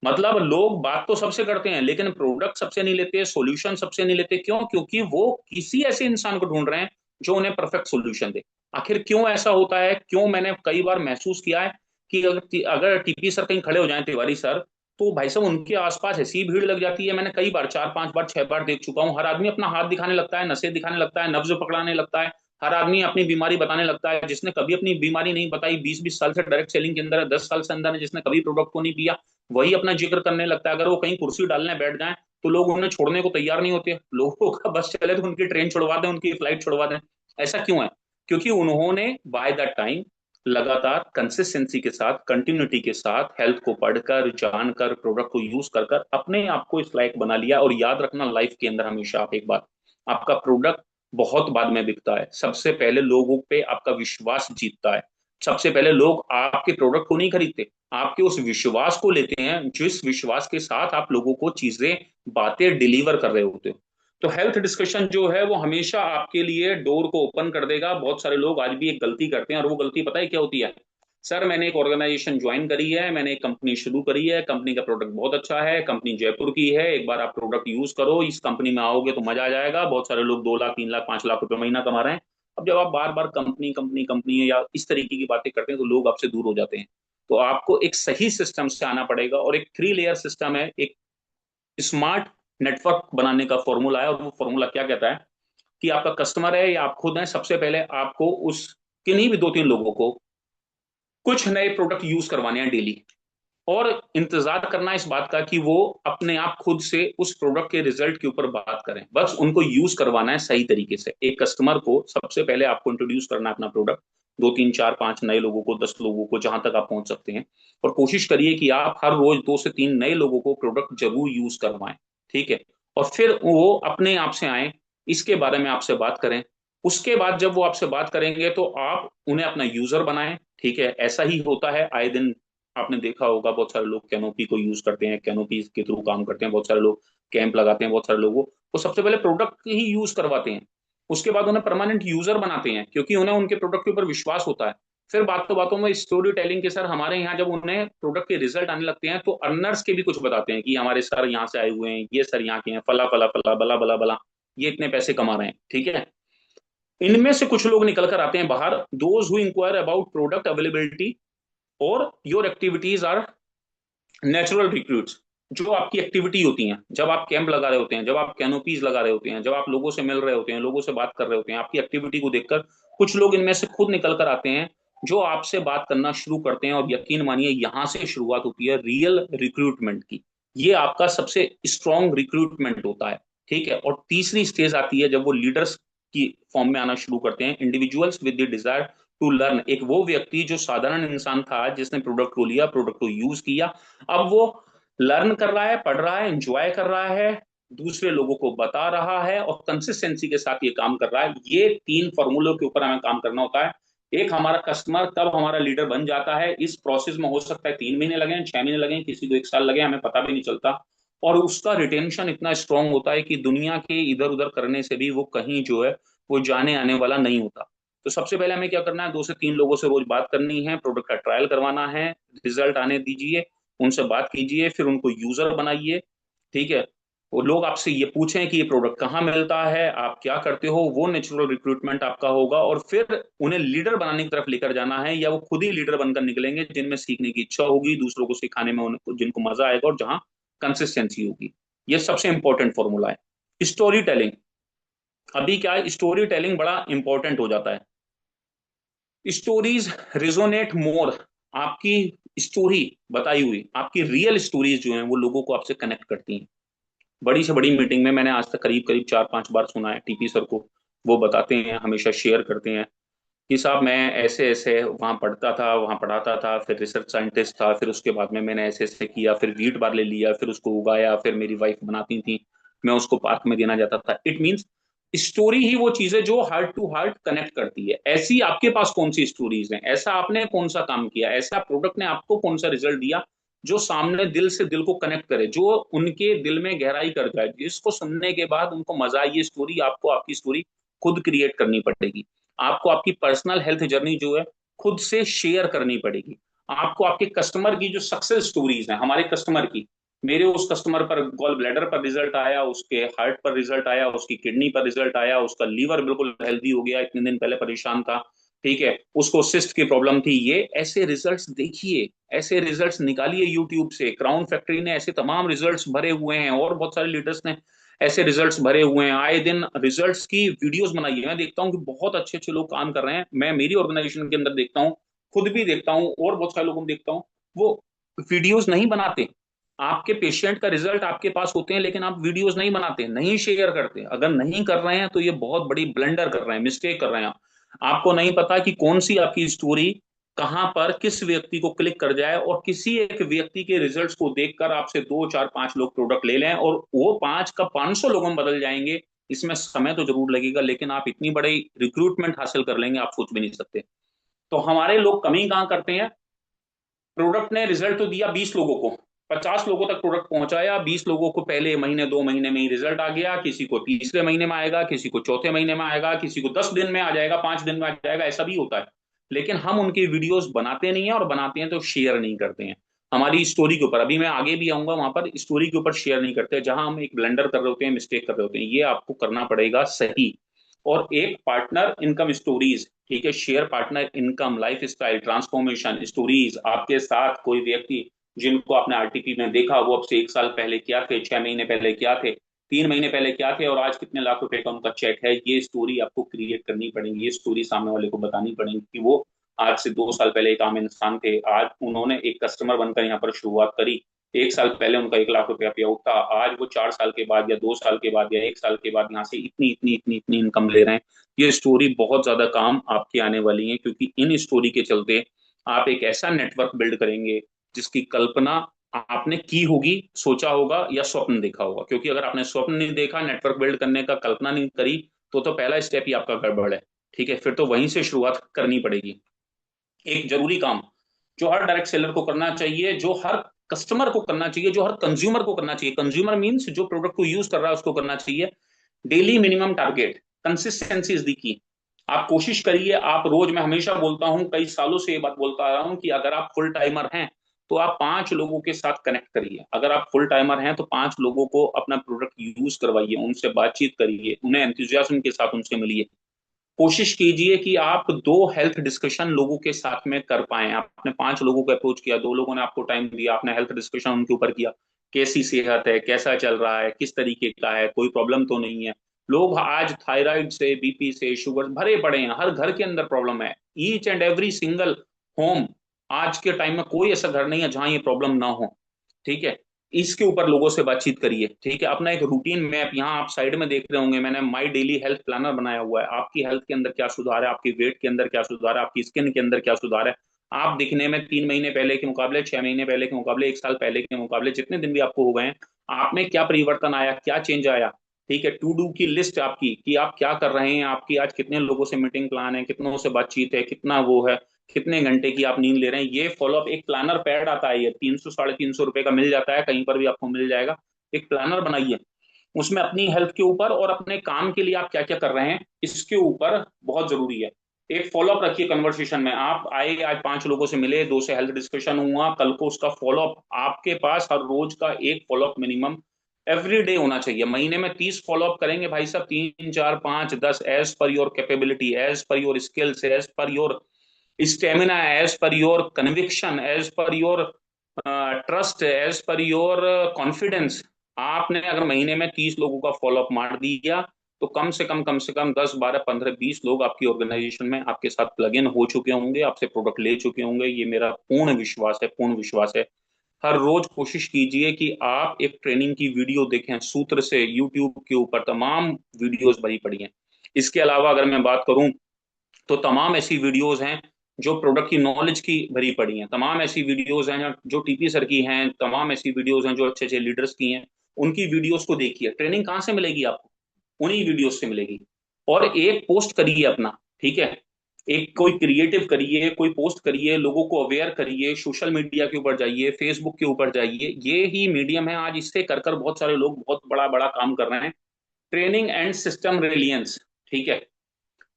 मतलब लोग बात तो सबसे करते हैं, लेकिन प्रोडक्ट सबसे नहीं लेते, सॉल्यूशन सबसे नहीं लेते। क्यों? क्योंकि वो किसी ऐसे इंसान को ढूंढ रहे हैं जो उन्हें परफेक्ट सॉल्यूशन दे। आखिर क्यों ऐसा होता है? क्यों? मैंने कई बार महसूस किया है कि अगर टीपी सर कहीं खड़े हो जाएं, तिवारी सर, तो भाई साहब उनके आसपास ऐसी भीड़ लग जाती है। मैंने कई बार, 4, 5 बार, 6 बार देख चुका हूँ। हर आदमी अपना हाथ दिखाने लगता है, नसें दिखाने लगता है, नब्ज पकड़ाने लगता है, हर आदमी अपनी बीमारी बताने लगता है। जिसने कभी अपनी बीमारी नहीं बताई, 20-20 साल से डायरेक्ट सेलिंग के अंदर है, 10 साल से अंदर है, जिसने कभी प्रोडक्ट को नहीं पिया, वही अपना जिक्र करने लगता है। अगर वो कहीं कुर्सी डालने बैठ जाए तो लोग उन्हें छोड़ने को तैयार नहीं होते। लोगों का बस चले तो उनकी ट्रेन छुड़वा दें, उनकी फ्लाइट छुड़वा दें। ऐसा क्यों है? क्योंकि उन्होंने बाय द टाइम लगातार कंसिस्टेंसी के साथ, कंटिन्यूटी के साथ, हेल्थ को पढ़कर, जानकर, प्रोडक्ट को यूज कर कर अपने आप को इस लायक बना लिया। और याद रखना, लाइफ के अंदर हमेशा आप एक बात, आपका प्रोडक्ट बहुत बाद में बिकता है, सबसे पहले लोगों पे आपका विश्वास जीतता है। सबसे पहले लोग आपके प्रोडक्ट को नहीं खरीदते, आपके उस विश्वास को लेते हैं, जिस विश्वास के साथ आप लोगों को चीजें, बातें डिलीवर कर रहे होते हो। तो हेल्थ डिस्कशन जो है वो हमेशा आपके लिए डोर को ओपन कर देगा। बहुत सारे लोग आज भी एक गलती करते हैं, और वो गलती पता है क्या होती है? सर मैंने एक ऑर्गेनाइजेशन ज्वाइन करी है, मैंने एक कंपनी शुरू करी है, कंपनी का प्रोडक्ट बहुत अच्छा है, कंपनी जयपुर की है, एक बार आप प्रोडक्ट यूज करो, इस कंपनी में आओगे तो मजा आ जाएगा। बहुत सारे लोग 2 लाख, 3 लाख, 5 लाख रुपए महीना कमा रहे हैं। अब जब आप बार बार कंपनी कंपनी कंपनी या इस तरीके की बातें करते हैं तो लोग आपसे दूर हो जाते हैं। तो आपको एक सही सिस्टम से आना पड़ेगा, और एक 3 लेयर सिस्टम है, एक स्मार्ट नेटवर्क बनाने का फॉर्मूला है। और वो फॉर्मूला क्या कहता है कि आपका कस्टमर है या आप खुद हैं, सबसे पहले आपको उस किन्हीं भी 2-3 लोगों को कुछ नए प्रोडक्ट यूज करवाने हैं डेली, और इंतजार करना इस बात का कि वो अपने आप खुद से उस प्रोडक्ट के रिजल्ट के ऊपर बात करें। बस उनको यूज करवाना है सही तरीके से। एक कस्टमर को सबसे पहले आपको इंट्रोड्यूस करना है अपना प्रोडक्ट, 2-3-4-5 नए लोगों को, 10 लोगों को, जहां तक आप पहुंच सकते हैं। और कोशिश करिए कि आप हर रोज 2 से 3 नए लोगों को प्रोडक्ट जरूर यूज करवाएं। ठीक है? और फिर वो अपने आप से आए, इसके बारे में आपसे बात करें। उसके बाद जब वो आपसे बात करेंगे तो आप उन्हें अपना यूजर बनाएं। ठीक है? ऐसा ही होता है आए दिन। आपने देखा होगा बहुत सारे लोग कैनोपी को यूज करते हैं, कैनोपी के थ्रू काम करते हैं, बहुत सारे लोग कैंप लगाते हैं, बहुत सारे लोगों को सबसे पहले प्रोडक्ट ही यूज करवाते हैं। उसके बाद उन्हें परमानेंट यूजर बनाते हैं, क्योंकि उन्हें उनके प्रोडक्ट के ऊपर विश्वास होता है। फिर बातों बातों में स्टोरी टेलिंग के सर हमारे यहाँ जब उन्हें प्रोडक्ट के रिजल्ट आने लगते हैं तो अर्नर्स के भी कुछ बताते हैं कि हमारे सर यहाँ से आए हुए हैं, ये सर यहाँ के हैं, फला फला फला बला बला बला, ये इतने पैसे कमा रहे हैं। ठीक है? इनमें से कुछ लोग निकल कर आते हैं बाहर, those who inquire about product availability और your activities are natural recruits. जो आपकी एक्टिविटी होती हैं, जब आप कैंप लगा रहे होते हैं, जब आप कैनोपीज लगा रहे होते हैं, जब आप लोगों से मिल रहे होते हैं, लोगों से बात कर रहे होते हैं, आपकी एक्टिविटी को देखकर कुछ लोग इनमें से खुद निकल कर आते हैं, जो आपसे बात करना शुरू करते हैं। और यकीन मानिए यहां से शुरुआत होती है रियल रिक्रूटमेंट की। ये आपका सबसे स्ट्रॉन्ग रिक्रूटमेंट होता है। ठीक है? और तीसरी स्टेज आती है जब वो लीडर्स की फॉर्म में आना शुरू करते हैं, individuals with the desire to learn. एक वो व्यक्ति जो साधारण इंसान था, जिसने प्रोडक्ट को लिया, प्रोडक्ट को यूज किया, अब वो लर्न कर रहा है, पढ़ रहा है, एंजॉय कर रहा है, दूसरे लोगों को बता रहा है, और कंसिस्टेंसी के साथ ये काम कर रहा है। ये 3 फॉर्मूलों के ऊपर हमें काम करना होता है। एक, हमारा कस्टमर कब हमारा लीडर बन जाता है, इस प्रोसेस में हो सकता है 3 महीने लगे, 6 महीने लगे, किसी को 1 साल लगे, हमें पता भी नहीं चलता। और उसका रिटेंशन इतना स्ट्रांग होता है कि दुनिया के इधर उधर करने से भी वो कहीं जो है वो जाने आने वाला नहीं होता। तो सबसे पहले हमें क्या करना है, 2 से 3 लोगों से रोज बात करनी है, प्रोडक्ट का ट्रायल करवाना है, रिजल्ट आने दीजिए, उनसे बात कीजिए, फिर उनको यूजर बनाइए। ठीक है? वो लोग आपसे ये पूछें कि ये प्रोडक्ट कहाँ मिलता है, आप क्या करते हो, वो नेचुरल रिक्रूटमेंट आपका होगा। और फिर उन्हें लीडर बनाने की तरफ लेकर जाना है, या वो खुद ही लीडर बनकर निकलेंगे, जिनमें सीखने की इच्छा होगी, दूसरों को सिखाने में उनको जिनको मजा आएगा, और जहाँ कंसिस्टेंसी होगी। ये सबसे इंपॉर्टेंट फॉर्मूला है। स्टोरी टेलिंग, अभी क्या है, स्टोरी टेलिंग बड़ा इंपॉर्टेंट हो जाता है। स्टोरीज रिजोनेट मोर। आपकी स्टोरी बताई हुई, आपकी रियल स्टोरीज जो हैं वो लोगों को आपसे कनेक्ट करती हैं। बड़ी से बड़ी मीटिंग में मैंने आज तक करीब करीब 4-5 बार सुना है टीपी सर को, वो बताते हैं, हमेशा शेयर करते हैं कि साहब मैं ऐसे ऐसे वहां पढ़ता था, वहां पढ़ाता था, फिर रिसर्च साइंटिस्ट था, फिर उसके बाद में मैंने ऐसे ऐसे किया, फिर वीट बार ले लिया, फिर उसको उगाया, फिर मेरी वाइफ बनाती थी, मैं उसको पार्क में देना जाता था। इट मीन्स स्टोरी ही वो चीज है जो हार्ट टू हार्ट कनेक्ट करती है। ऐसी आपके पास कौन सी स्टोरीज हैं, ऐसा आपने कौन सा काम किया, ऐसा प्रोडक्ट ने आपको कौन सा रिजल्ट दिया जो सामने दिल से दिल को कनेक्ट करे, जो उनके दिल में गहराई कर जाए, जिसको सुनने के बाद उनको मजा आए। ये स्टोरी आपको आपकी स्टोरी खुद क्रिएट करनी पड़ेगी। आपको आपकी पर्सनल हेल्थ जर्नी जो है खुद से शेयर करनी पड़ेगी। आपको आपके कस्टमर की जो सक्सेस स्टोरीज है, हमारे कस्टमर की, मेरे उस कस्टमर पर गॉल ब्लैडर पर रिजल्ट आया, उसके हार्ट पर रिजल्ट आया, उसकी किडनी पर रिजल्ट आया, उसका लीवर बिल्कुल हेल्दी हो गया, इतने दिन पहले परेशान था। ठीक है? उसको सिस्ट की प्रॉब्लम थी। ये ऐसे रिजल्ट्स देखिए, ऐसे रिजल्ट्स निकालिए यूट्यूब से। क्राउन फैक्ट्री ने ऐसे तमाम रिजल्ट्स भरे हुए हैं, और बहुत सारे लीडर्स ने ऐसे रिजल्ट्स भरे हुए हैं। आए दिन रिजल्ट्स की वीडियोस बनाई है, मैं देखता हूँ कि बहुत अच्छे अच्छे लोग काम कर रहे हैं। मैं मेरी ऑर्गेनाइजेशन के अंदर देखता हूँ, खुद भी देखता हूँ, और बहुत सारे लोगों को देखता हूँ, वो वीडियोस नहीं बनाते, आपके पेशेंट का रिजल्ट आपके पास होते हैं, लेकिन आप वीडियोस नहीं बनाते, नहीं शेयर करते। अगर नहीं कर रहे हैं तो ये बहुत बड़ी ब्लंडर कर रहे हैं, मिस्टेक कर रहे हैं आप। आपको नहीं पता कि कौन सी आपकी स्टोरी कहां पर किस व्यक्ति को क्लिक कर जाए, और किसी एक व्यक्ति के रिजल्ट्स को देखकर आपसे 2 4 5 लोग प्रोडक्ट ले लें, और वो 5 का 500 लोगों में बदल जाएंगे। इसमें समय तो जरूर लगेगा, लेकिन आप इतनी बड़ी रिक्रूटमेंट हासिल कर लेंगे, आप सोच भी नहीं सकते। तो हमारे लोग कमी कहाँ करते हैं? प्रोडक्ट ने रिजल्ट तो दिया 20 लोगों को, 50 लोगों तक प्रोडक्ट पहुंचाया, 20 लोगों को पहले महीने 2 महीने में ही रिजल्ट आ गया, किसी को तीसरे महीने में आएगा, किसी को चौथे महीने में आएगा, किसी को 10 दिन में आ जाएगा, 5 दिन में आ जाएगा, ऐसा भी होता है। लेकिन हम उनकी वीडियोस बनाते नहीं है, और बनाते हैं तो शेयर नहीं करते हैं। हमारी स्टोरी के ऊपर, अभी मैं आगे भी आऊंगा वहां पर, स्टोरी के ऊपर शेयर नहीं करते, जहां हम एक ब्लंडर कर रहे होते हैं, मिस्टेक कर रहे होते हैं। ये आपको करना पड़ेगा सही। और एक पार्टनर इनकम स्टोरीज, ठीक है, share partner income, life style transformation stories, आपके साथ कोई व्यक्ति जिनको आपने आरटीपी में देखा, वो अब से 1 साल पहले क्या थे, 6 महीने पहले क्या थे, 3 महीने पहले क्या थे, और आज कितने लाख रुपए का उनका चेक है। ये स्टोरी आपको क्रिएट करनी पड़ेगी, ये स्टोरी सामने वाले को बतानी पड़ेगी कि वो आज से 2 साल पहले एक आम इंसान थे, आज उन्होंने एक कस्टमर बनकर यहाँ पर शुरुआत करी, 1 साल पहले उनका 1 लाख रुपया पे था, आज वो 4 साल के बाद या 2 साल के बाद या 1 साल के बाद यहाँ से इतनी इतनी इतनी इतनी इनकम ले रहे हैं। ये स्टोरी बहुत ज्यादा काम आपकी आने वाली है, क्योंकि इन स्टोरी के चलते आप एक ऐसा नेटवर्क बिल्ड करेंगे जिसकी कल्पना आपने की होगी, सोचा होगा या स्वप्न देखा होगा। क्योंकि अगर आपने स्वप्न नहीं देखा, नेटवर्क बिल्ड करने का कल्पना नहीं करी, तो पहला स्टेप ही आपका गड़बड़ है। ठीक है, फिर तो वहीं से शुरुआत करनी पड़ेगी। एक जरूरी काम जो हर डायरेक्ट सेलर को करना चाहिए, जो हर कस्टमर को करना चाहिए, जो हर कंज्यूमर को करना चाहिए, कंज्यूमर मीन्स जो प्रोडक्ट को यूज कर रहा है उसको करना चाहिए, daily minimum target, consistency is the की। आप कोशिश करिए, आप रोज, मैं हमेशा बोलता हूं, कई सालों से ये बात बोलता आ रहा हूं कि अगर आप फुल टाइमर हैं तो आप 5 लोगों के साथ कनेक्ट करिए। अगर आप फुल टाइमर हैं तो 5 लोगों को अपना प्रोडक्ट यूज करवाइए, उनसे बातचीत करिए, उन्हें एंथुजियाज्म के साथ उनसे मिलिए। कोशिश कीजिए कि आप 2 हेल्थ डिस्कशन लोगों के साथ में कर पाए। आपने 5 लोगों को अप्रोच किया, 2 लोगों ने आपको टाइम दिया, आपने हेल्थ डिस्कशन उनके ऊपर किया, कैसी सेहत है, कैसा चल रहा है, किस तरीके का है, कोई प्रॉब्लम तो नहीं है। लोग आज थायराइड से, बीपी से, शुगर भरे पड़े हैं, हर घर के अंदर प्रॉब्लम है। Each and every single home, आज के टाइम में कोई ऐसा घर नहीं है जहां ये प्रॉब्लम ना हो। ठीक है, इसके ऊपर लोगों से बातचीत करिए। ठीक है, अपना एक रूटीन मैप, यहाँ आप साइड में देख रहे होंगे, मैंने माई डेली हेल्थ प्लानर बनाया हुआ है। आपकी हेल्थ के अंदर क्या सुधार है, आपकी वेट के अंदर क्या सुधार है, आपकी स्किन के अंदर क्या सुधार है, आप दिखने में 3 महीने पहले के मुकाबले, 6 महीने पहले के मुकाबले, 1 साल पहले के मुकाबले, जितने दिन भी आपको हो गए हैं, आप में क्या परिवर्तन आया, क्या चेंज आया। ठीक है, टू डू की लिस्ट आपकी, कि आप क्या कर रहे हैं, आपकी आज कितने लोगों से मीटिंग प्लान है, कितनों से बातचीत है, कितना वो है, कितने घंटे की आप नींद ले रहे हैं, ये फॉलोअप। एक प्लानर पैड आता है, ये 300 साढ़े 300 रुपए का मिल जाता है, कहीं पर भी आपको मिल जाएगा। एक प्लानर बनाइए, उसमें अपनी हेल्थ के ऊपर और अपने काम के लिए आप क्या क्या कर रहे हैं इसके ऊपर बहुत जरूरी है। एक फॉलोअप रखिए कन्वर्सेशन में। आप आए, आज 5 लोगों से मिले, 2 से हेल्थ डिस्कशन हुआ, कल को उसका फॉलोअप आपके पास हर रोज का एक फॉलोअप मिनिमम एवरी डे होना चाहिए। महीने में 30 फॉलोअप करेंगे भाई साहब, 3 4 5 10, as per your capability, as per your skills, as per your stamina, as per your conviction, as per your trust, as per your confidence. आपने अगर महीने में 30 लोगों का फॉलोअप मार दिया, तो कम से कम 10 12 15 20 लोग आपकी ऑर्गेनाइजेशन में आपके साथ प्लग इन हो चुके होंगे, आपसे प्रोडक्ट ले चुके होंगे। ये मेरा पूर्ण विश्वास है, पूर्ण विश्वास है। हर रोज कोशिश कीजिए कि आप एक ट्रेनिंग की वीडियो देखें, सूत्र से यूट्यूब के ऊपर तमाम वीडियोस भरी पड़ी हैं। इसके अलावा अगर मैं बात करूं तो तमाम ऐसी वीडियोस हैं जो प्रोडक्ट की नॉलेज की भरी पड़ी हैं, तमाम ऐसी वीडियोस हैं जो टीपी सर की हैं, तमाम ऐसी वीडियोस हैं जो अच्छे अच्छे लीडर्स की हैं। उनकी वीडियोस को देखिए। ट्रेनिंग कहाँ से मिलेगी आपको? उन्हीं वीडियोस से मिलेगी। और एक पोस्ट करिए अपना, ठीक है, एक कोई क्रिएटिव करिए, कोई पोस्ट करिए, लोगों को अवेयर करिए, सोशल मीडिया के ऊपर जाइए, फेसबुक के ऊपर जाइए। ये ही मीडियम है आज, इससे कर कर बहुत सारे लोग बहुत बड़ा बड़ा काम कर रहे हैं। ट्रेनिंग एंड सिस्टम रिलियंस, ठीक है,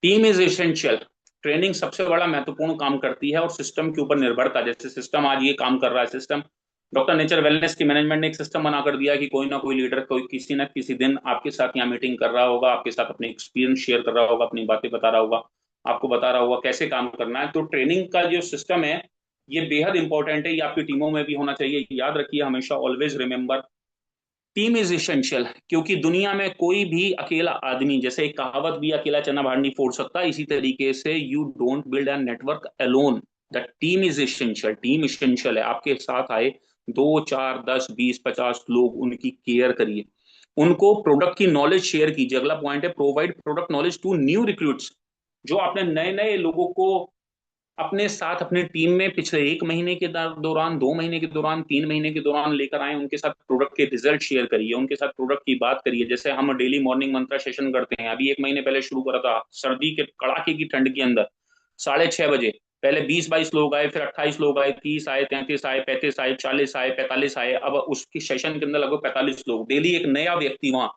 टीम इज एसेंशियल। ट्रेनिंग सबसे बड़ा महत्वपूर्ण काम करती है, और सिस्टम के ऊपर निर्भरता, जैसे सिस्टम आज ये काम कर रहा है, सिस्टम डॉक्टर नेचर वेलनेस की मैनेजमेंट ने एक सिस्टम बना कर दिया कि कोई ना कोई लीडर कोई किसी ना किसी दिन आपके साथ यहाँ मीटिंग कर रहा होगा, आपके साथ अपने एक्सपीरियंस शेयर कर रहा होगा, अपनी बातें बता रहा होगा, आपको बता रहा होगा कैसे काम करना है। तो ट्रेनिंग का जो सिस्टम है ये बेहद इंपॉर्टेंट है, ये आपकी टीमों में भी होना चाहिए। याद रखिए हमेशा, always remember, team is essential. क्योंकि दुनिया में कोई भी अकेला आदमी, जैसे एक कहावत भी, अकेला चना भार नहीं फोड़ सकता, इसी तरीके से you don't build a network alone. The team is essential, team essential है। आपके साथ आए दो चार 10 20 50 लोग उनकी केयर करिए, उनको प्रोडक्ट की नॉलेज शेयर कीजिए। अगला पॉइंट है provide product knowledge to new recruits. जो आपने नए नए लोगों को अपने साथ अपने टीम में पिछले 1 महीने के दौरान, 2 महीने के दौरान, 3 महीने के दौरान लेकर आए, उनके साथ प्रोडक्ट के रिजल्ट शेयर करिए, उनके साथ प्रोडक्ट की बात करिए। जैसे हम डेली मॉर्निंग मंत्रा सेशन करते हैं, अभी 1 महीने पहले शुरू करा था, सर्दी के कड़ाके की ठंड के अंदर 6:30 बजे पहले 20 22 लोग आए, फिर 28 लोग आए, 30 आए, 33 आए, 35 आए, 40 आए, 45 आए, अब उसकी सेशन के अंदर लगभग 45 लोग। डेली एक नया व्यक्ति वहां,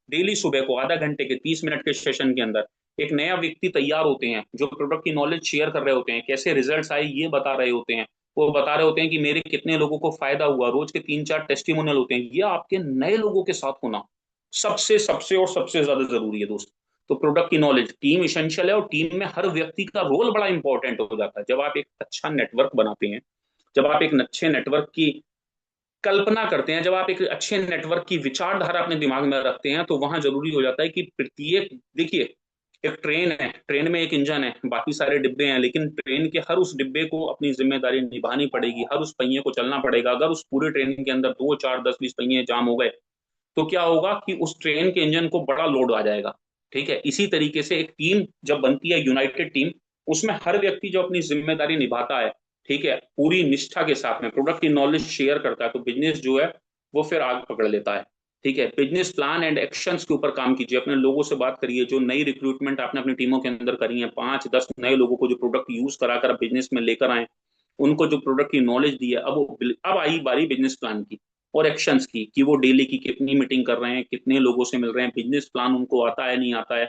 डेली सुबह को आधा घंटे के 30 मिनट के सेशन के अंदर एक नया व्यक्ति तैयार होते हैं, जो प्रोडक्ट की नॉलेज शेयर कर रहे होते हैं, कैसे रिजल्ट्स आए ये बता रहे होते हैं। वो बता रहे होते हैं कि मेरे कितने लोगों को फायदा हुआ, रोज के 3 4 टेस्टिमोनियल होते हैं। ये आपके नए लोगों के साथ होना सबसे सबसे और सबसे ज्यादा जरूरी है दोस्त। तो प्रोडक्ट की नॉलेज, टीम इसेंशियल है, और टीम में हर व्यक्ति का रोल बड़ा इंपॉर्टेंट हो जाता है। जब आप एक अच्छा नेटवर्क बनाते हैं, जब आप एक अच्छे नेटवर्क की कल्पना करते हैं, जब आप एक अच्छे नेटवर्क की विचारधारा अपने दिमाग में रखते हैं, तो वहां जरूरी हो जाता है कि प्रत्येक, देखिए एक ट्रेन है, ट्रेन में एक इंजन है, बाकी सारे डिब्बे हैं, लेकिन ट्रेन के हर उस डिब्बे को अपनी जिम्मेदारी निभानी पड़ेगी, हर उस पहिए को चलना पड़ेगा। अगर उस पूरे ट्रेन के अंदर 2 4 10 20 पहिए जाम हो गए, तो क्या होगा कि उस ट्रेन के इंजन को बड़ा लोड आ जाएगा। ठीक है, इसी तरीके से एक टीम जब बनती है, यूनाइटेड टीम, उसमें हर व्यक्ति जो अपनी जिम्मेदारी निभाता है, ठीक है, पूरी निष्ठा के साथ में प्रोडक्ट की नॉलेज शेयर करता है, तो बिजनेस जो है वो फिर आग पकड़ लेता है। ठीक है, बिजनेस प्लान एंड एक्शंस के ऊपर काम कीजिए, अपने लोगों से बात करिए। जो नई रिक्रूटमेंट आपने अपनी टीमों के अंदर करी है, 5 10 नए लोगों को जो प्रोडक्ट यूज कराकर बिजनेस में लेकर आए, उनको जो प्रोडक्ट की नॉलेज दी है, अब आई बारी बिजनेस प्लान की और एक्शंस की, कि वो डेली की कितनी मीटिंग कर रहे हैं, कितने लोगों से मिल रहे हैं, बिजनेस प्लान उनको आता है नहीं आता है,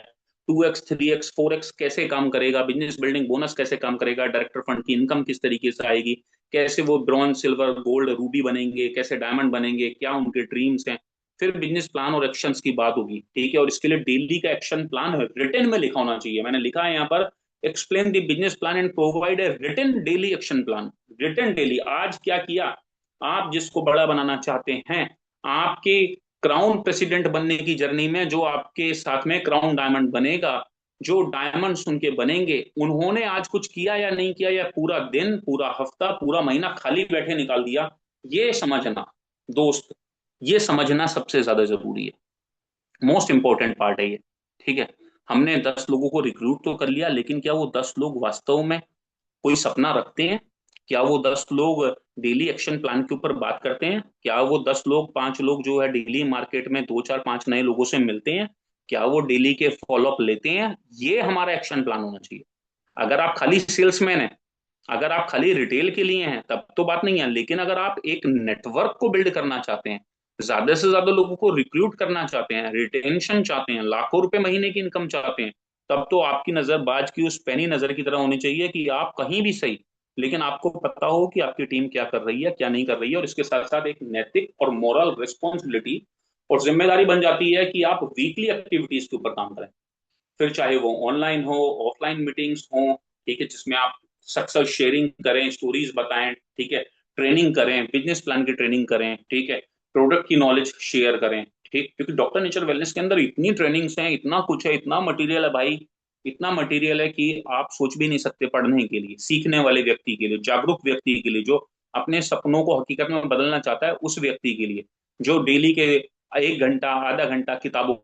2x 3x 4x कैसे काम करेगा, बिजनेस बिल्डिंग बोनस कैसे काम करेगा, डायरेक्टर फंड की इनकम किस तरीके से आएगी, कैसे वो ब्रॉन्ज सिल्वर गोल्ड रूबी बनेंगे, कैसे डायमंड बनेंगे, क्या उनके ड्रीम्स हैं। फिर बिजनेस प्लान और एक्शंस की बात होगी। ठीक है, और इसके लिए डेली का एक्शन प्लान रिटर्न में लिखा होना चाहिए। मैंने लिखा है यहाँ पर, explain the business plan and provide a return daily action plan. Return daily, आज क्या किया, आप जिसको बड़ा बनाना चाहते हैं, आपके क्राउन प्रेसिडेंट बनने की जर्नी में जो आपके साथ में क्राउन डायमंड बनेगा, जो डायमंड्स उनके बनेंगे, उन्होंने आज कुछ किया या नहीं किया, या पूरा दिन, पूरा हफ्ता, पूरा महीना खाली बैठे निकाल दिया, ये समझना दोस्त, ये समझना सबसे ज्यादा जरूरी है। मोस्ट इंपॉर्टेंट पार्ट है ये। ठीक है, हमने 10 लोगों को रिक्रूट तो कर लिया, लेकिन क्या वो 10 लोग वास्तव में कोई सपना रखते हैं? क्या वो 10 लोग डेली एक्शन प्लान के ऊपर बात करते हैं? क्या वो 10 लोग, 5 लोग जो है डेली मार्केट में 2 4 5 नए लोगों से मिलते हैं? क्या वो डेली के फॉलोअप लेते हैं? ये हमारा एक्शन प्लान होना चाहिए। अगर आप खाली सेल्समैन हैं, अगर आप खाली रिटेल के लिए हैं, तब तो बात नहीं है। लेकिन अगर आप एक नेटवर्क को बिल्ड करना चाहते हैं, ज्यादा से ज्यादा लोगों को रिक्रूट करना चाहते हैं, रिटेंशन चाहते हैं, लाखों रुपए महीने की इनकम चाहते हैं, तब तो आपकी नजर बाज की उस पैनी नजर की तरह होनी चाहिए कि आप कहीं भी सही, लेकिन आपको पता हो कि आपकी टीम क्या कर रही है, क्या नहीं कर रही है। और इसके साथ साथ एक नैतिक और मोरल रिस्पॉन्सिबिलिटी और जिम्मेदारी बन जाती है कि आप वीकली एक्टिविटीज के ऊपर काम करें। फिर चाहे वो ऑनलाइन हो, ऑफलाइन मीटिंग्स हो, ठीक है, जिसमें आप सक्सेस शेयरिंग करें, स्टोरीज बताएं, ठीक है, ट्रेनिंग करें, बिजनेस प्लान की ट्रेनिंग करें, ठीक है, प्रोडक्ट की नॉलेज शेयर करें। ठीक, क्योंकि डॉक्टर नेचर वेलनेस के अंदर इतनी ट्रेनिंग्स हैं, इतना कुछ है, इतना मटेरियल है भाई, इतना मटेरियल है कि आप सोच भी नहीं सकते। पढ़ने के लिए, सीखने वाले व्यक्ति के लिए, जागरूक व्यक्ति के लिए, जो अपने सपनों को हकीकत में बदलना चाहता है, उस व्यक्ति के लिए, जो डेली के 1 घंटा आधा घंटा किताबों